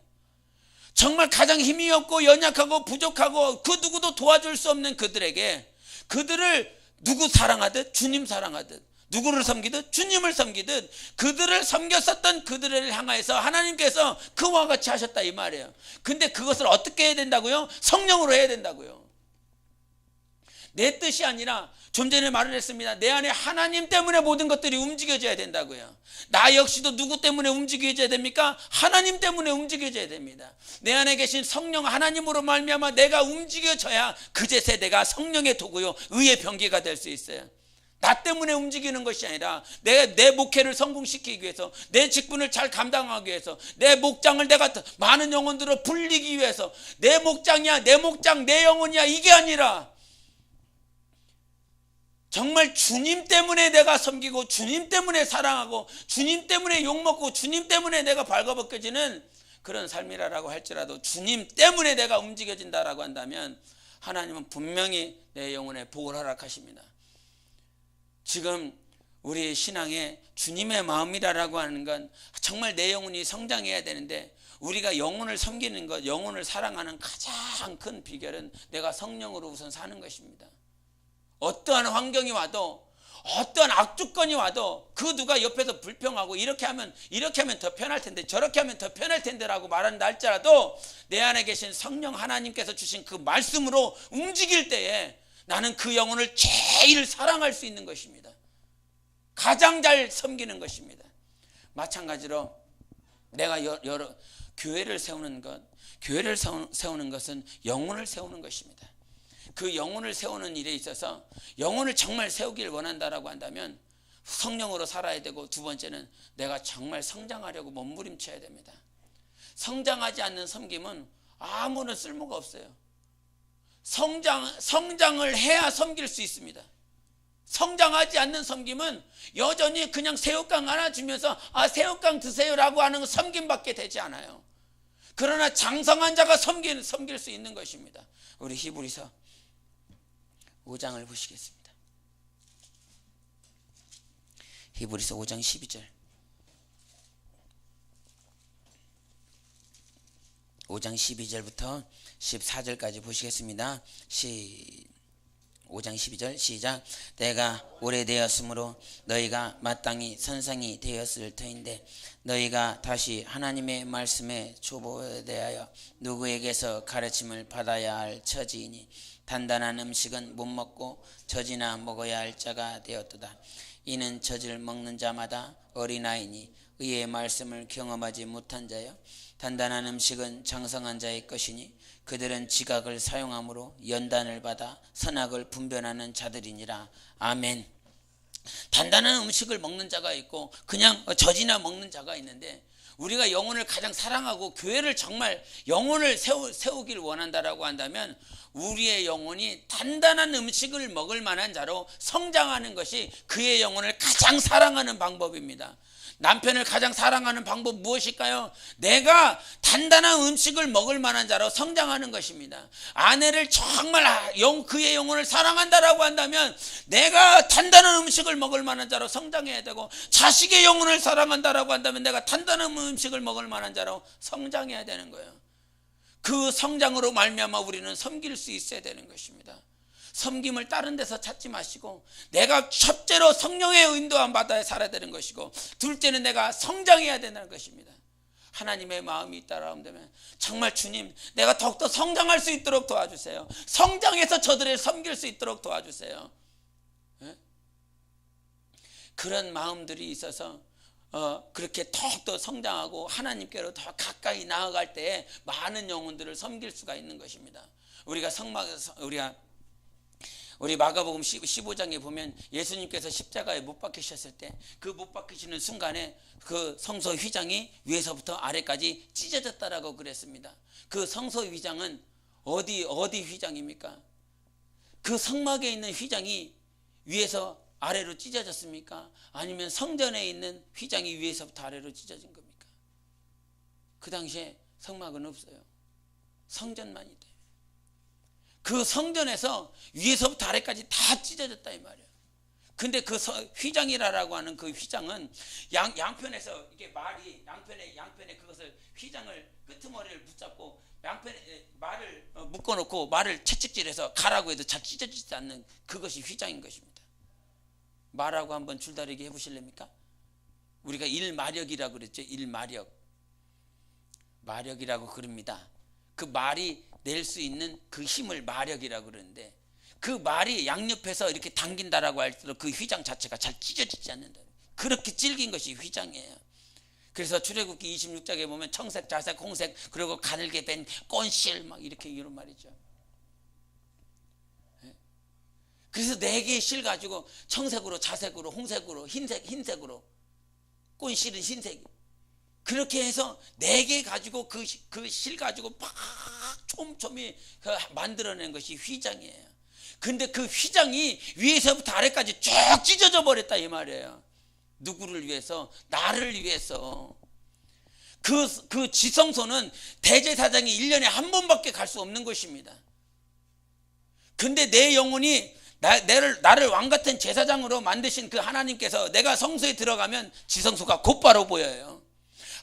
S1: 정말 가장 힘이 없고 연약하고 부족하고 그 누구도 도와줄 수 없는 그들에게, 그들을 누구 사랑하듯 주님 사랑하듯, 누구를 섬기듯 주님을 섬기듯 그들을 섬겼었던 그들을 향하여서 하나님께서 그와 같이 하셨다 이 말이에요. 근데 그것을 어떻게 해야 된다고요? 성령으로 해야 된다고요. 내 뜻이 아니라, 좀 전에 말을 했습니다. 내 안에 하나님 때문에 모든 것들이 움직여져야 된다고요. 나 역시도 누구 때문에 움직여져야 됩니까? 하나님 때문에 움직여져야 됩니다. 내 안에 계신 성령 하나님으로 말미암아 내가 움직여져야 그제서 내가 성령의 도구요, 의의 병기가 될 수 있어요. 나 때문에 움직이는 것이 아니라 내 목회를 성공시키기 위해서, 내 직분을 잘 감당하기 위해서, 내 목장을 내가 많은 영혼들을 불리기 위해서, 내 목장이야, 내 목장, 내 영혼이야, 이게 아니라 정말 주님 때문에 내가 섬기고 주님 때문에 사랑하고 주님 때문에 욕먹고 주님 때문에 내가 발가벗겨지는 그런 삶이라고 할지라도, 주님 때문에 내가 움직여진다라고 한다면 하나님은 분명히 내 영혼에 복을 허락하십니다. 지금 우리 신앙에 주님의 마음이라고 하는 건 정말 내 영혼이 성장해야 되는데, 우리가 영혼을 섬기는 것, 영혼을 사랑하는 가장 큰 비결은 내가 성령으로 우선 사는 것입니다. 어떠한 환경이 와도, 어떠한 악조건이 와도 그 누가 옆에서 불평하고 이렇게 하면 더 편할 텐데 저렇게 하면 더 편할 텐데라고 말한다 할지라도, 내 안에 계신 성령 하나님께서 주신 그 말씀으로 움직일 때에 나는 그 영혼을 제일 사랑할 수 있는 것입니다. 가장 잘 섬기는 것입니다. 마찬가지로 내가 여러 교회를 세우는 것은 영혼을 세우는 것입니다. 그 영혼을 세우는 일에 있어서 영혼을 정말 세우길 원한다라고 한다면 성령으로 살아야 되고, 두 번째는 내가 정말 성장하려고 몸부림쳐야 됩니다. 성장하지 않는 섬김은 아무런 쓸모가 없어요. 성장을 해야 섬길 수 있습니다. 성장하지 않는 섬김은 여전히 그냥 새우깡 하나 주면서 새우깡 드세요라고 하는 섬김밖에 되지 않아요. 그러나 장성한 자가 섬길 수 있는 것입니다. 우리 히브리서 5장을 보시겠습니다. 히브리서 5장 12절. 5장 12절부터 14절까지 보시겠습니다. 5장 12절 시작. 때가 오래되었으므로 너희가 마땅히 선상이 되었을 터인데, 너희가 다시 하나님의 말씀에 초보되하여 누구에게서 가르침을 받아야 할 처지이니, 단단한 음식은 못 먹고 젖이나 먹어야 할 자가 되었도다. 이는 젖을 먹는 자마다 어린아이니 의의 말씀을 경험하지 못한 자여, 단단한 음식은 장성한 자의 것이니 그들은 지각을 사용함으로 연단을 받아 선악을 분별하는 자들이니라. 아멘. 단단한 음식을 먹는 자가 있고 그냥 젖이나 먹는 자가 있는데, 우리가 영혼을 가장 사랑하고 교회를 정말 영혼을 세우길 원한다라고 한다면 우리의 영혼이 단단한 음식을 먹을 만한 자로 성장하는 것이 그의 영혼을 가장 사랑하는 방법입니다. 남편을 가장 사랑하는 방법 무엇일까요? 내가 단단한 음식을 먹을 만한 자로 성장하는 것입니다. 아내를 정말 그의 영혼을 사랑한다라고 한다면 내가 단단한 음식을 먹을 만한 자로 성장해야 되고, 자식의 영혼을 사랑한다라고 한다면 내가 단단한 음식을 먹을 만한 자로 성장해야 되는 거예요. 그 성장으로 말미암아 우리는 섬길 수 있어야 되는 것입니다. 섬김을 다른 데서 찾지 마시고, 내가 첫째로 성령의 인도함 받아야 살아야 되는 것이고, 둘째는 내가 성장해야 되는 것입니다. 하나님의 마음이 있다라고 하면 정말 주님, 내가 더욱더 성장할 수 있도록 도와주세요. 성장해서 저들을 섬길 수 있도록 도와주세요. 네? 그런 마음들이 있어서 그렇게 더욱더 성장하고 하나님께로 더 가까이 나아갈 때에 많은 영혼들을 섬길 수가 있는 것입니다. 우리 마가복음 15장에 보면 예수님께서 십자가에 못 박히셨을 때 그 못 박히시는 순간에 그 성소 휘장이 위에서부터 아래까지 찢어졌다라고 그랬습니다. 그 성소 휘장은 어디 휘장입니까? 그 성막에 있는 휘장이 위에서 아래로 찢어졌습니까? 아니면 성전에 있는 휘장이 위에서부터 아래로 찢어진 겁니까? 그 당시에 성막은 없어요. 성전만 있대요. 그 성전에서 위에서부터 아래까지 다 찢어졌다 이 말이에요. 근데 그 휘장이라고 하는 그 휘장은 양편에서 이게 말이 양편에 그것을 휘장을 끄트머리를 붙잡고 양편에 말을 묶어놓고 말을 채찍질해서 가라고 해도 잘 찢어지지 않는 그것이 휘장인 것입니다. 말하고 한번 줄다리기 해보실랍니까? 우리가 일마력이라고 그랬죠. 마력이라고 그럽니다. 그 말이 낼 수 있는 그 힘을 마력이라고 그러는데, 그 말이 양옆에서 이렇게 당긴다라고 할수록 그 휘장 자체가 잘 찢어지지 않는다. 그렇게 질긴 것이 휘장이에요. 그래서 출애굽기 26장에 보면 청색, 자색, 홍색, 그리고 가늘게 밴 꼰실 막 이렇게 이런 말이죠. 그래서 4개의 실 가지고 청색으로, 자색으로, 홍색으로, 흰색으로, 꼰실은 흰색, 그렇게 해서 4개 가지고 그 실 가지고 팍 촘촘히 만들어낸 것이 휘장이에요. 근데 그 휘장이 위에서부터 아래까지 쭉 찢어져 버렸다 이 말이에요. 누구를 위해서? 나를 위해서. 그 지성소는 대제사장이 1년에 한 번밖에 갈 수 없는 것입니다. 근데 내 영혼이 나를 왕같은 제사장으로 만드신 그 하나님께서 내가 성소에 들어가면 지성소가 곧바로 보여요.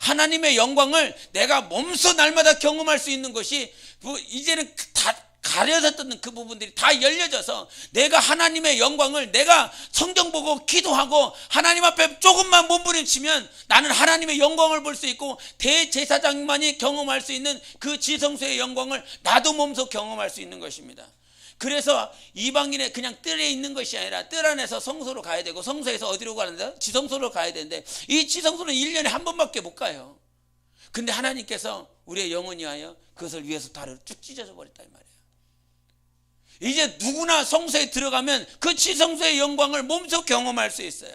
S1: 하나님의 영광을 내가 몸소 날마다 경험할 수 있는 것이 이제는 다 가려졌던 그 부분들이 다 열려져서 내가 하나님의 영광을 내가 성경 보고 기도하고 하나님 앞에 조금만 몸부림치면 나는 하나님의 영광을 볼 수 있고, 대제사장만이 경험할 수 있는 그 지성소의 영광을 나도 몸소 경험할 수 있는 것입니다. 그래서 이방인의 그냥 뜰에 있는 것이 아니라 뜰 안에서 성소로 가야 되고, 성소에서 어디로 가는데? 지성소로 가야 되는데, 이 지성소는 1년에 한 번밖에 못 가요. 근데 하나님께서 우리의 영혼이 하여 그것을 위해서 다리로 쭉 찢어져 버렸다 이 말이에요. 이제 누구나 성소에 들어가면 그 지성소의 영광을 몸소 경험할 수 있어요.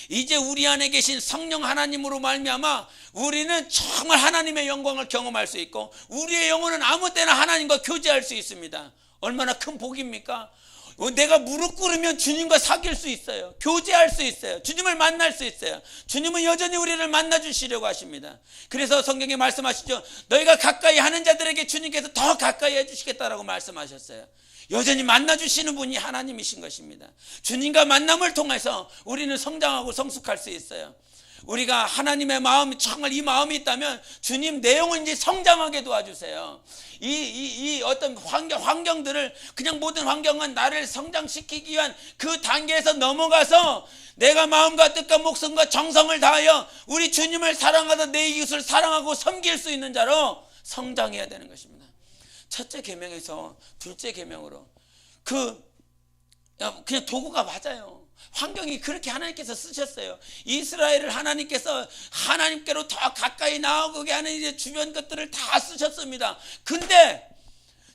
S1: 이제 우리 안에 계신 성령 하나님으로 말미암아 우리는 정말 하나님의 영광을 경험할 수 있고, 우리의 영혼은 아무 때나 하나님과 교제할 수 있습니다. 얼마나 큰 복입니까? 내가 무릎 꿇으면 주님과 사귈 수 있어요. 교제할 수 있어요. 주님을 만날 수 있어요. 주님은 여전히 우리를 만나 주시려고 하십니다. 그래서 성경에 말씀하시죠. 너희가 가까이 하는 자들에게 주님께서 더 가까이 해주시겠다라고 말씀하셨어요. 여전히 만나 주시는 분이 하나님이신 것입니다. 주님과 만남을 통해서 우리는 성장하고 성숙할 수 있어요. 우리가 하나님의 마음, 정말 이 마음이 있다면 주님 내 영혼 이제 성장하게 도와주세요. 이 어떤 환경들을, 그냥 모든 환경은 나를 성장시키기 위한 그 단계에서 넘어가서 내가 마음과 뜻과 목숨과 정성을 다하여 우리 주님을 사랑하다 내 이웃을 사랑하고 섬길 수 있는 자로 성장해야 되는 것입니다. 첫째 계명에서 둘째 계명으로 그냥 도구가 맞아요. 환경이 그렇게 하나님께서 쓰셨어요. 이스라엘을 하나님께서 하나님께로 더 가까이 나아가게 하는 이제 주변 것들을 다 쓰셨습니다. 근데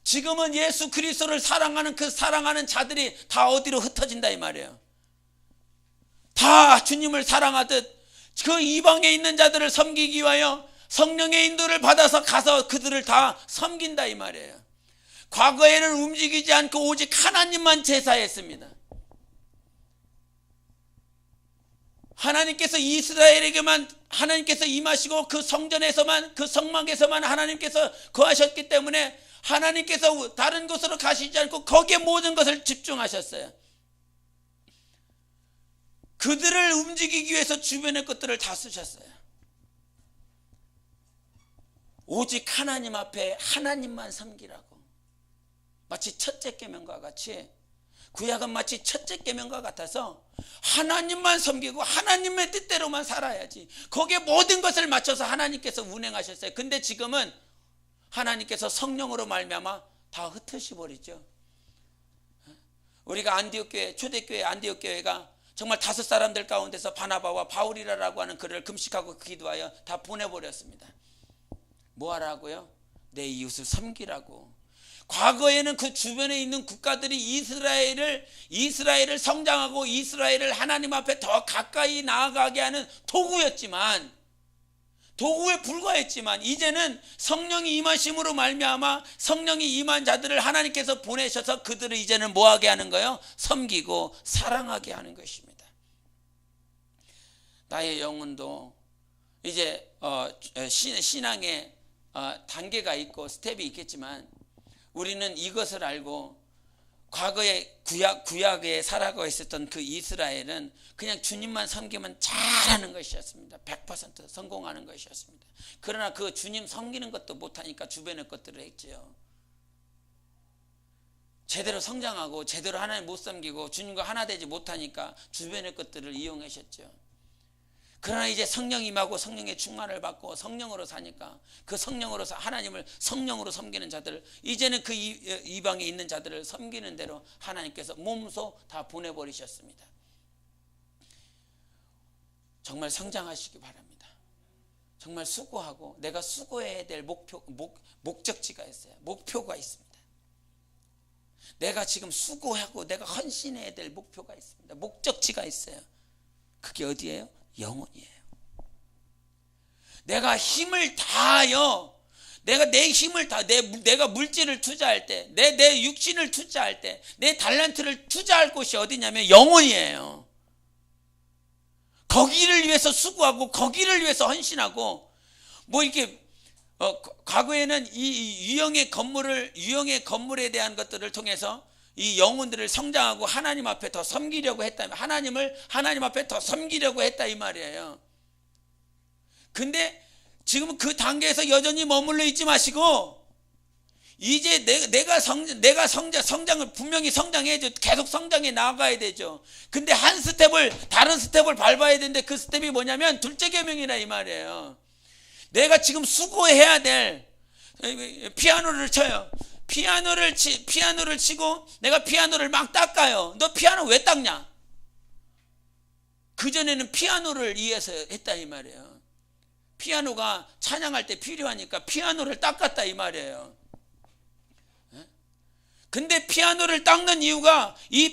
S1: 지금은 예수 그리스도를 사랑하는 그 사랑하는 자들이 다 어디로 흩어진다 이 말이에요. 다 주님을 사랑하듯 그 이방에 있는 자들을 섬기기 위하여 성령의 인도를 받아서 가서 그들을 다 섬긴다 이 말이에요. 과거에는 움직이지 않고 오직 하나님만 제사했습니다. 하나님께서 이스라엘에게만 하나님께서 임하시고 그 성전에서만, 그 성막에서만 하나님께서 거하셨기 때문에 하나님께서 다른 곳으로 가시지 않고 거기에 모든 것을 집중하셨어요. 그들을 움직이기 위해서 주변의 것들을 다 쓰셨어요. 오직 하나님 앞에 하나님만 섬기라고. 마치 첫째 계명과 같이, 구약은 마치 첫째 계명과 같아서 하나님만 섬기고 하나님의 뜻대로만 살아야지, 거기에 모든 것을 맞춰서 하나님께서 운행하셨어요. 근데 지금은 하나님께서 성령으로 말미암아 다 흩으시 버리죠. 우리가 안디옥 교회, 초대교회 안디옥 교회가 정말 5 사람들 가운데서 바나바와 바울이라고 하는 그를 금식하고 기도하여 다 보내버렸습니다. 뭐 하라고요? 내 이웃을 섬기라고. 과거에는 그 주변에 있는 국가들이 이스라엘을 성장하고 이스라엘을 하나님 앞에 더 가까이 나아가게 하는 도구였지만, 도구에 불과했지만, 이제는 성령이 임하심으로 말미암아 성령이 임한 자들을 하나님께서 보내셔서 그들을 이제는 뭐하게 하는 거예요? 섬기고 사랑하게 하는 것입니다. 나의 영혼도 이제 신앙의 단계가 있고 스텝이 있겠지만, 우리는 이것을 알고 과거에 구약에 살아가고 있었던 그 이스라엘은 그냥 주님만 섬기면 잘하는 것이었습니다. 100% 성공하는 것이었습니다. 그러나 그 주님 섬기는 것도 못하니까 주변의 것들을 했지요. 제대로 성장하고 제대로 하나님 못 섬기고 주님과 하나 되지 못하니까 주변의 것들을 이용하셨죠. 그러나 이제 성령 임하고 성령의 충만을 받고 성령으로 사니까 그 성령으로서 하나님을 성령으로 섬기는 자들, 이제는 그 이방에 있는 자들을 섬기는 대로 하나님께서 몸소 다 보내버리셨습니다. 정말 성장하시기 바랍니다. 정말 수고하고 내가 수고해야 될 목적지가 있어요. 목표가 있습니다. 내가 지금 수고하고 내가 헌신해야 될 목표가 있습니다. 목적지가 있어요. 그게 어디예요? 영혼이에요. 내가 힘을 다하여, 내가 내 힘을 다, 내가 물질을 투자할 때, 내 육신을 투자할 때, 내 달란트를 투자할 곳이 어디냐면 영혼이에요. 거기를 위해서 수고하고 거기를 위해서 헌신하고, 뭐 이렇게 과거에는 이 유형의 건물에 대한 것들을 통해서 이 영혼들을 성장하고 하나님 앞에 더 섬기려고 했다. 하나님을 하나님 앞에 더 섬기려고 했다 이 말이에요. 근데 지금 그 단계에서 여전히 머물러 있지 마시고, 이제 내가 성장을 분명히 성장해야죠. 계속 성장해 나가야 되죠. 근데 다른 스텝을 밟아야 되는데 그 스텝이 뭐냐면 둘째 계명이라 이 말이에요. 내가 지금 수고해야 될, 피아노를 쳐요. 피아노를 치고 내가 피아노를 막 닦아요. 너 피아노 왜 닦냐? 그전에는 피아노를 위해서 했다 이 말이에요. 피아노가 찬양할 때 필요하니까 피아노를 닦았다 이 말이에요. 근데 피아노를 닦는 이유가 이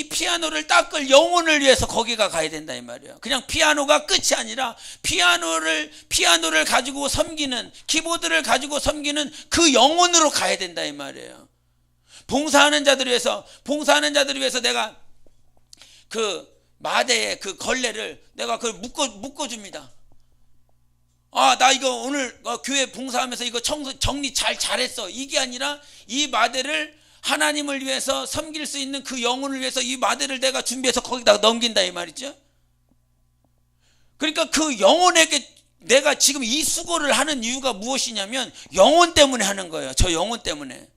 S1: 피아노를 닦을 영혼을 위해서 거기가 가야 된다 이 말이에요. 그냥 피아노가 끝이 아니라 피아노를 가지고 섬기는, 키보드를 가지고 섬기는 그 영혼으로 가야 된다 이 말이에요. 봉사하는 자들을 위해서 내가 그 마대에 그 걸레를 내가 그걸 묶어줍니다. 나 이거 오늘 교회 봉사하면서 이거 정리 잘했어. 이게 아니라 이 마대를 하나님을 위해서 섬길 수 있는 그 영혼을 위해서 이 마대를 내가 준비해서 거기다 넘긴다 이 말이죠. 그러니까 그 영혼에게 내가 지금 이 수고를 하는 이유가 무엇이냐면 영혼 때문에 하는 거예요. 저 영혼 때문에.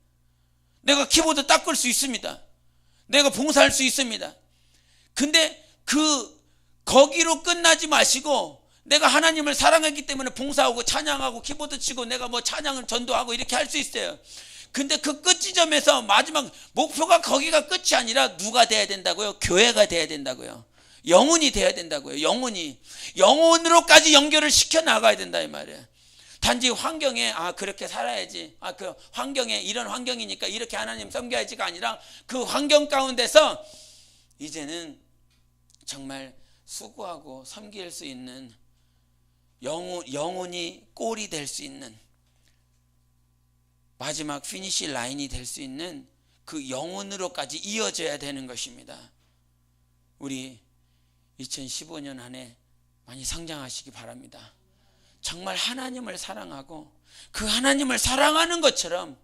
S1: 내가 키보드 닦을 수 있습니다. 내가 봉사할 수 있습니다. 근데 거기로 끝나지 마시고, 내가 하나님을 사랑했기 때문에 봉사하고 찬양하고 키보드 치고 내가 뭐 찬양을 전도하고 이렇게 할 수 있어요. 근데 그 끝 지점에서 마지막 목표가 거기가 끝이 아니라 누가 돼야 된다고요? 교회가 돼야 된다고요. 영혼이 돼야 된다고요. 영혼으로까지 연결을 시켜 나가야 된다 이 말이에요. 단지 환경에 그렇게 살아야지, 그 환경에 이런 환경이니까 이렇게 하나님 섬겨야지가 아니라 그 환경 가운데서 이제는 정말 수고하고 섬길 수 있는 영혼이 골이 될 수 있는 마지막 피니시 라인이 될 수 있는 그 영혼으로까지 이어져야 되는 것입니다. 우리 2015년 한 해 많이 성장하시기 바랍니다. 정말 하나님을 사랑하고 그 하나님을 사랑하는 것처럼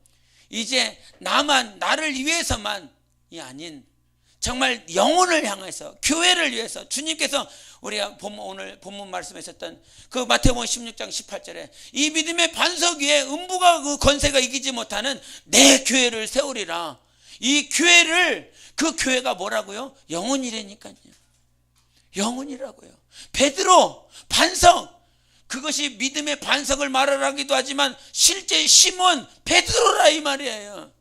S1: 이제 나를 위해서만이 아닌 정말 영혼을 향해서 교회를 위해서 주님께서 우리가 오늘 본문 말씀하셨던 그 마태복음 16장 18절에 이 믿음의 반석 위에 음부가 그 권세가 이기지 못하는 내 교회를 세우리라. 이 교회를 그 교회가 뭐라고요? 영혼이라니까요. 영혼이라고요. 베드로 반석, 그것이 믿음의 반석을 말하기도 하지만 실제 심은 베드로라 이 말이에요.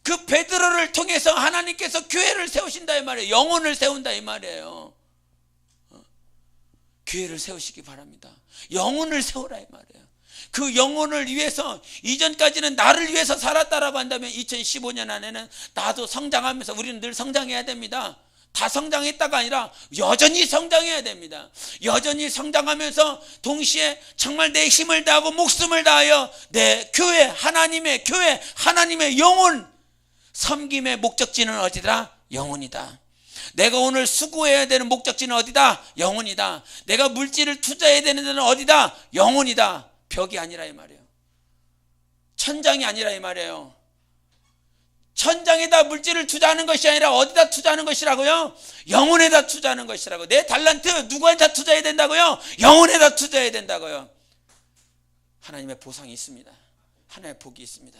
S1: 그 베드로를 통해서 하나님께서 교회를 세우신다 이 말이에요. 영혼을 세운다 이 말이에요. 교회를 세우시기 바랍니다. 영혼을 세우라 이 말이에요. 그 영혼을 위해서 이전까지는 나를 위해서 살았다라고 한다면 2015년 안에는 나도 성장하면서 우리는 늘 성장해야 됩니다. 다 성장했다가 아니라 여전히 성장해야 됩니다. 여전히 성장하면서 동시에 정말 내 힘을 다하고 목숨을 다하여 내 교회, 하나님의 교회, 하나님의 영혼 섬김의 목적지는 어디다? 영혼이다. 내가 오늘 수고해야 되는 목적지는 어디다? 영혼이다. 내가 물질을 투자해야 되는 데는 어디다? 영혼이다. 벽이 아니라 이 말이에요. 천장이 아니라 이 말이에요. 천장에다 물질을 투자하는 것이 아니라 어디다 투자하는 것이라고요? 영혼에다 투자하는 것이라고. 내 달란트 누구한테 투자해야 된다고요? 영혼에다 투자해야 된다고요. 하나님의 보상이 있습니다. 하나님의 복이 있습니다.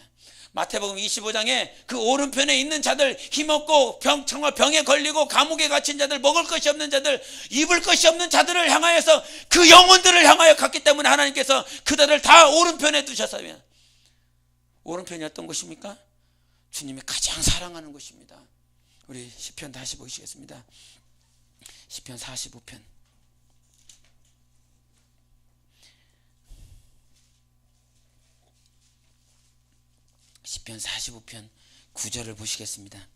S1: 마태복음 25장에 그 오른편에 있는 자들, 힘없고 정말 병에 걸리고 감옥에 갇힌 자들, 먹을 것이 없는 자들, 입을 것이 없는 자들을 향하여서 그 영혼들을 향하여 갔기 때문에 하나님께서 그들을 다 오른편에 두셨으면, 오른편이 어떤 곳입니까? 주님이 가장 사랑하는 곳입니다. 우리 시편 다시 보시겠습니다. 시편 45편. 시편 45편 9절을 보시겠습니다.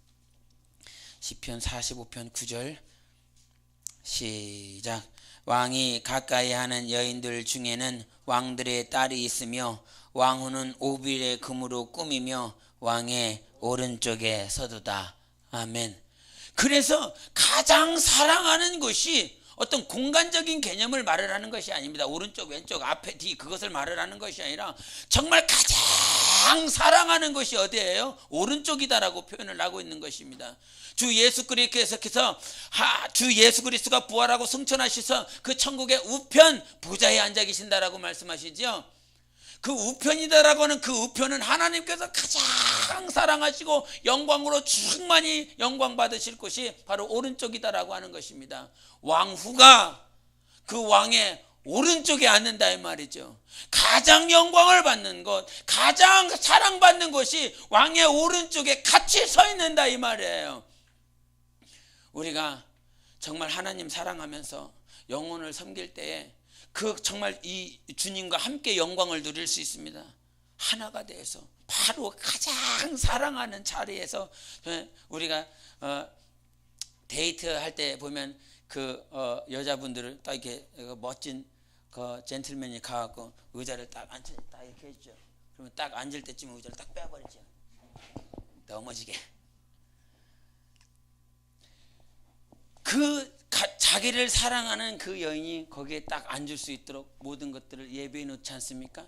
S1: 시편 45편 9절 시작. 왕이 가까이 하는 여인들 중에는 왕들의 딸이 있으며 왕후는 오빌의 금으로 꾸미며 왕의 오른쪽에 서도다. 아멘. 그래서 가장 사랑하는 것이 어떤 공간적인 개념을 말을 하는 것이 아닙니다. 오른쪽, 왼쪽, 앞에, 뒤 그것을 말을 하는 것이 아니라 정말 가장 사랑하는 것이 어디예요? 오른쪽이다라고 표현을 하고 있는 것입니다. 주 예수 그리스도께서 주 예수 그리스도가 부활하고 승천하셔서 그 천국의 우편 보좌에 앉아 계신다라고 말씀하시죠. 그 우편이다라고 하는 그 우편은 하나님께서 가장 사랑하시고 영광으로 충만히 영광 받으실 곳이 바로 오른쪽이다라고 하는 것입니다. 왕후가 그 왕의 오른쪽에 앉는다 이 말이죠. 가장 영광을 받는 것, 가장 사랑받는 것이 왕의 오른쪽에 같이 서 있는다 이 말이에요. 우리가 정말 하나님 사랑하면서 영혼을 섬길 때에 그 정말 이 주님과 함께 영광을 누릴 수 있습니다. 하나가 돼서 바로 가장 사랑하는 자리에서 우리가 데이트할 때 보면 그 여자분들을 딱 이렇게 멋진 그 젠틀맨이 가갖고 의자를 딱 이렇게 해주죠. 그러면 딱 앉을 때쯤 의자를 딱 빼버리죠. 넘어지게. 그 자기를 사랑하는 그 여인이 거기에 딱 앉을 수 있도록 모든 것들을 예배해 놓지 않습니까?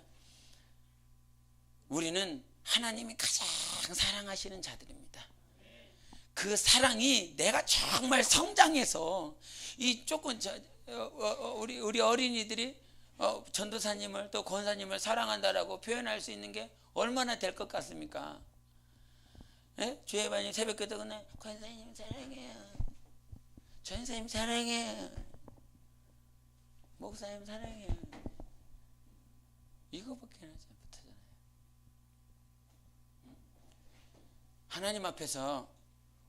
S1: 우리는 하나님이 가장 사랑하시는 자들입니다. 그 사랑이 내가 정말 성장해서 이 조금 우리 어린이들이 전도사님을 또 권사님을 사랑한다라고 표현할 수 있는 게 얼마나 될 것 같습니까? 예? 주예반이 새벽기도 그날 권사님 사랑해요. 전사님 사랑해. 목사님 사랑해. 이거밖에 하지 못하잖아요. 하나님 앞에서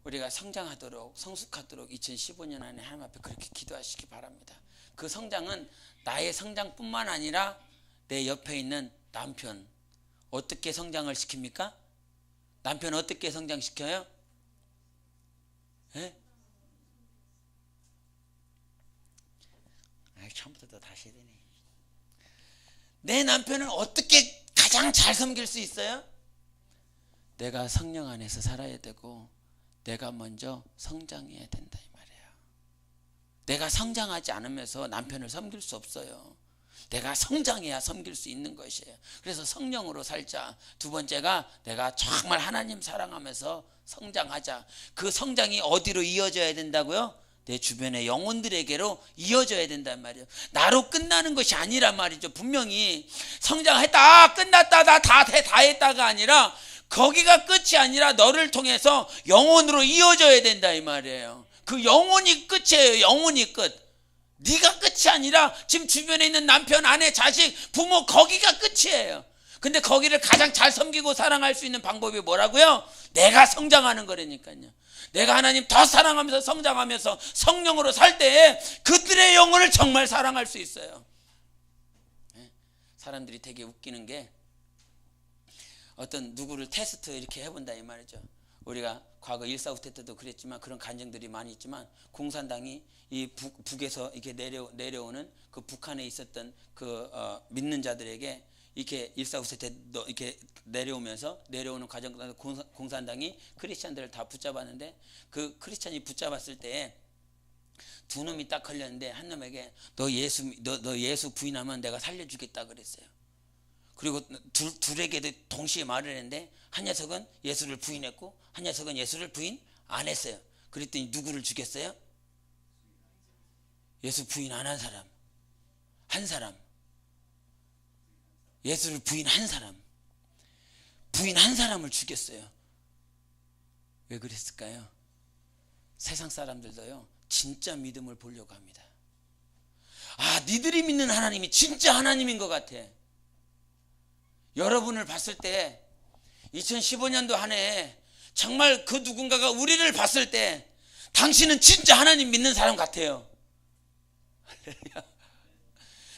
S1: 우리가 성장하도록 성숙하도록 2015년 안에 하나님 앞에 그렇게 기도하시기 바랍니다. 그 성장은 나의 성장뿐만 아니라 내 옆에 있는 남편 어떻게 성장을 시킵니까? 남편 어떻게 성장시켜요? 예? 처음부터 다시 해야 되네. 내 남편을 어떻게 가장 잘 섬길 수 있어요? 내가 성령 안에서 살아야 되고 내가 먼저 성장해야 된다 이 말이에요. 내가 성장하지 않으면서 남편을 섬길 수 없어요. 내가 성장해야 섬길 수 있는 것이에요. 그래서 성령으로 살자. 두 번째가 내가 정말 하나님 사랑하면서 성장하자. 그 성장이 어디로 이어져야 된다고요? 내 주변의 영혼들에게로 이어져야 된단 말이에요. 나로 끝나는 것이 아니란 말이죠. 분명히 성장했다, 끝났다, 나 다 했다가 아니라 거기가 끝이 아니라 너를 통해서 영혼으로 이어져야 된다 이 말이에요. 그 영혼이 끝이에요. 영혼이 끝. 네가 끝이 아니라 지금 주변에 있는 남편, 아내, 자식, 부모 거기가 끝이에요. 근데 거기를 가장 잘 섬기고 사랑할 수 있는 방법이 뭐라고요? 내가 성장하는 거라니까요. 내가 하나님 더 사랑하면서 성장하면서 성령으로 살 때에 그들의 영혼을 정말 사랑할 수 있어요. 사람들이 되게 웃기는 게 어떤 누구를 테스트 이렇게 해본다 이 말이죠. 우리가 과거 1.4 때도 그랬지만 그런 간증들이 많이 있지만 공산당이 이 북에서 이렇게 내려오는 그 북한에 있었던 그 믿는 자들에게 이렇게 1.4 때 이렇게 내려오는 과정 공산당이 크리스찬들을 다 붙잡았는데 그 크리스찬이 붙잡았을 때 두 놈이 딱 걸렸는데 한 놈에게 너 예수 부인하면 내가 살려주겠다 그랬어요. 그리고 둘에게도 동시에 말을 했는데 한 녀석은 예수를 부인했고 한 녀석은 예수를 부인 안 했어요. 그랬더니 누구를 죽였어요? 예수 부인 안 한 사람. 한 사람. 예수를 부인한 사람. 부인한 사람을 죽였어요. 왜 그랬을까요? 세상 사람들도요 진짜 믿음을 보려고 합니다. 아, 니들이 믿는 하나님이 진짜 하나님인 것 같아. 여러분을 봤을 때 2015년도 한 해 정말 그 누군가가 우리를 봤을 때 당신은 진짜 하나님 믿는 사람 같아요.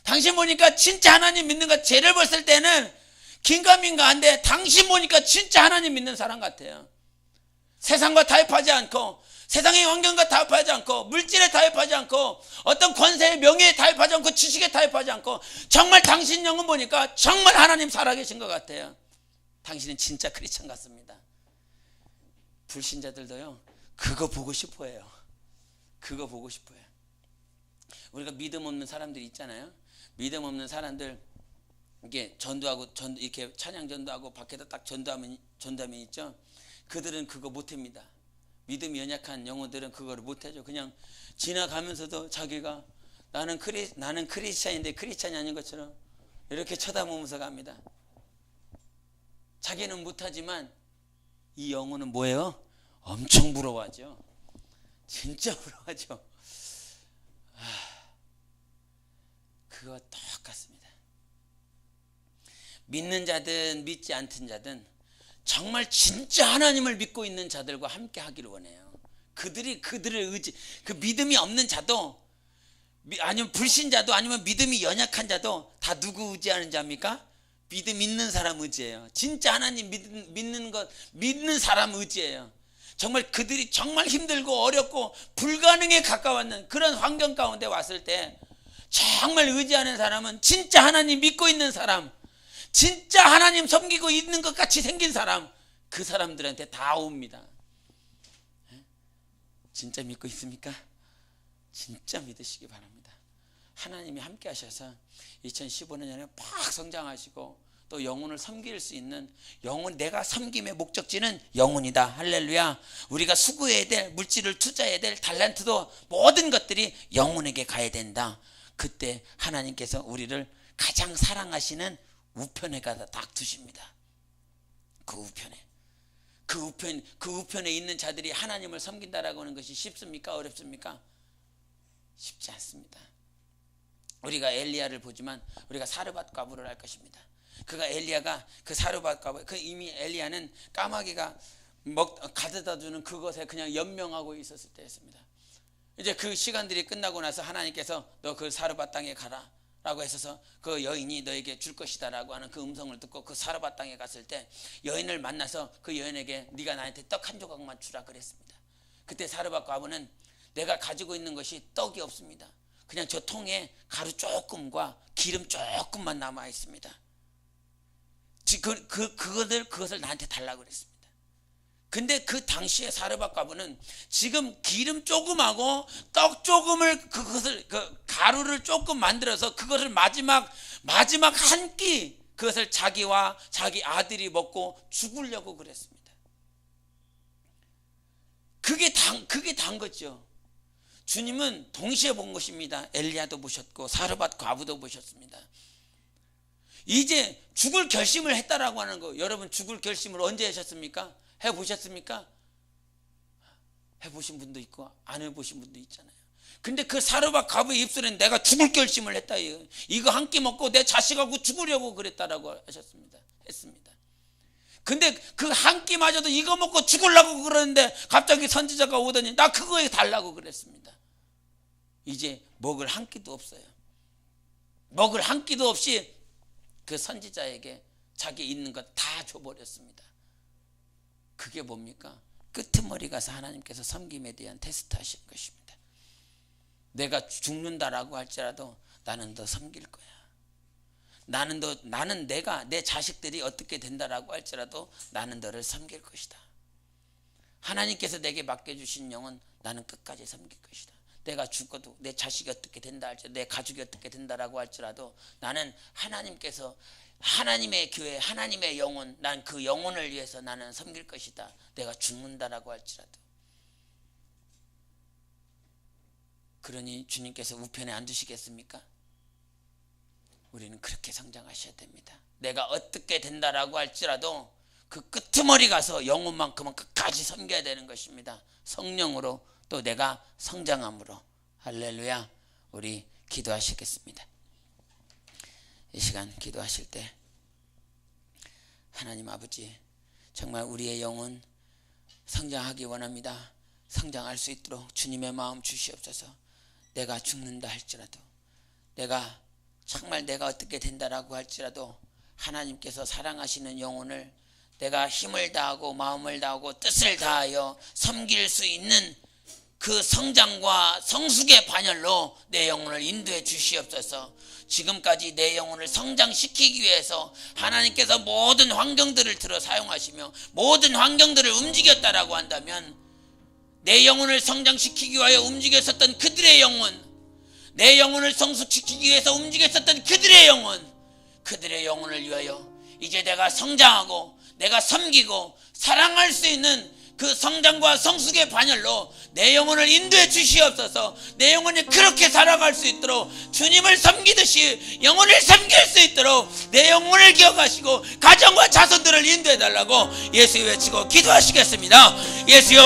S1: 당신 보니까 진짜 하나님 믿는 것, 쟤를 봤을 때는 긴가민가한데 당신 보니까 진짜 하나님 믿는 사람 같아요. 세상과 타협하지 않고 세상의 환경과 타협하지 않고 물질에 타협하지 않고 어떤 권세의 명예에 타협하지 않고 지식에 타협하지 않고 정말 당신 영혼 보니까 정말 하나님 살아계신 것 같아요. 당신은 진짜 크리스찬 같습니다. 불신자들도요 그거 보고 싶어해요. 그거 보고 싶어요. 우리가 믿음 없는 사람들이 있잖아요. 믿음 없는 사람들 이게 이렇게 찬양 전도하고 밖에다 딱 전도하면 있죠. 그들은 그거 못합니다. 믿음이 연약한 영혼들은 그거를 못하죠. 그냥 지나가면서도 자기가 나는 크리스찬인데 크리스찬이 아닌 것처럼 이렇게 쳐다보면서 갑니다. 자기는 못하지만 이 영혼은 뭐예요? 엄청 부러워하죠. 진짜 부러워하죠. 그거 똑같습니다. 믿는 자든 믿지 않든 자든 정말 진짜 하나님을 믿고 있는 자들과 함께 하기를 원해요. 그들의 의지, 그 믿음이 없는 자도 아니면 불신자도 아니면 믿음이 연약한 자도 다 누구 의지하는 자입니까? 믿음 있는 사람 의지예요. 진짜 하나님 믿는 사람 의지예요. 정말 그들이 정말 힘들고 어렵고 불가능에 가까웠는 그런 환경 가운데 왔을 때 정말 의지하는 사람은 진짜 하나님 믿고 있는 사람, 진짜 하나님 섬기고 있는 것 같이 생긴 사람, 그 사람들한테 다 옵니다. 진짜 믿고 있습니까? 진짜 믿으시기 바랍니다. 하나님이 함께 하셔서 2015년에 팍 성장하시고 또 영혼을 섬길 수 있는 내가 섬김의 목적지는 영혼이다. 할렐루야. 우리가 수고해야 될 물질을 투자해야 될 달란트도 모든 것들이 영혼에게 가야 된다. 그때 하나님께서 우리를 가장 사랑하시는 우편에 가다 딱 두십니다. 그 우편에 있는 자들이 하나님을 섬긴다라고 하는 것이 쉽습니까? 어렵습니까? 쉽지 않습니다. 우리가 엘리야를 보지만 우리가 사르밧 과부를 할 것입니다. 엘리야가 그 사르밧 과부, 이미 엘리야는 까마귀가 가져다 주는 그것에 그냥 연명하고 있었을 때였습니다. 이제 그 시간들이 끝나고 나서 하나님께서 너 그 사르밧 땅에 가라 라고 하셔서 그 여인이 너에게 줄 것이다 라고 하는 그 음성을 듣고 그 사르밧 땅에 갔을 때 여인을 만나서 그 여인에게 네가 나한테 떡 한 조각만 주라 그랬습니다. 그때 사르밧 과부는 내가 가지고 있는 것이 떡이 없습니다. 그냥 저 통에 가루 조금과 기름 조금만 남아 있습니다. 그것을 나한테 달라고 그랬습니다. 근데 그 당시에 사르밧 과부는 지금 기름 조금하고 떡 조금을 그것을 가루를 조금 만들어서 그것을 마지막 한 끼 그것을 자기와 자기 아들이 먹고 죽으려고 그랬습니다. 그게 단 거죠. 주님은 동시에 본 것입니다. 엘리야도 보셨고 사르밧 과부도 보셨습니다. 이제 죽을 결심을 했다라고 하는 거, 여러분 죽을 결심을 언제 하셨습니까? 해보셨습니까? 해보신 분도 있고 안 해보신 분도 있잖아요. 근데 그 사르밧 과부의 입술엔 내가 죽을 결심을 했다. 이거 한 끼 먹고 내 자식하고 죽으려고 그랬다라고 했습니다. 근데 그 한 끼마저도 이거 먹고 죽으려고 그러는데 갑자기 선지자가 오더니 나 그거에 달라고 그랬습니다. 이제 먹을 한 끼도 없어요. 먹을 한 끼도 없이 그 선지자에게 자기 있는 것 다 줘버렸습니다. 그게 뭡니까? 끄트머리 가서 하나님께서 섬김에 대한 테스트 하신 것입니다. 내가 죽는다라고 할지라도 나는 너 섬길 거야. 나는 내가 내 자식들이 어떻게 된다라고 할지라도 나는 너를 섬길 것이다. 하나님께서 내게 맡겨주신 영은 나는 끝까지 섬길 것이다. 내가 죽어도 내 자식이 어떻게 된다 할지라도 내 가족이 어떻게 된다라고 할지라도 나는 하나님께서 하나님의 교회 하나님의 영혼 난 그 영혼을 위해서 나는 섬길 것이다. 내가 죽는다라고 할지라도. 그러니 주님께서 우편에 안 두시겠습니까? 우리는 그렇게 성장하셔야 됩니다. 내가 어떻게 된다라고 할지라도 그 끄트머리 가서 영혼만큼은 끝까지 섬겨야 되는 것입니다. 성령으로 또 내가 성장함으로. 할렐루야. 우리 기도하시겠습니다. 이 시간 기도하실 때 하나님 아버지 정말 우리의 영혼 성장하기 원합니다. 성장할 수 있도록 주님의 마음 주시옵소서. 내가 죽는다 할지라도 정말 내가 어떻게 된다라고 할지라도 하나님께서 사랑하시는 영혼을 내가 힘을 다하고 마음을 다하고 뜻을 다하여 섬길 수 있는 그 성장과 성숙의 반열로 내 영혼을 인도해 주시옵소서. 지금까지 내 영혼을 성장시키기 위해서 하나님께서 모든 환경들을 들어 사용하시며 모든 환경들을 움직였다라고 한다면 내 영혼을 성장시키기 위하여 움직였었던 그들의 영혼, 내 영혼을 성숙시키기 위해서 움직였었던 그들의 영혼을 위하여 이제 내가 성장하고 내가 섬기고 사랑할 수 있는 그 성장과 성숙의 반열로 내 영혼을 인도해 주시옵소서. 내 영혼이 그렇게 살아갈 수 있도록 주님을 섬기듯이 영혼을 섬길 수 있도록 내 영혼을 기억하시고 가정과 자손들을 인도해 달라고 예수 외치고 기도하시겠습니다. 예수요.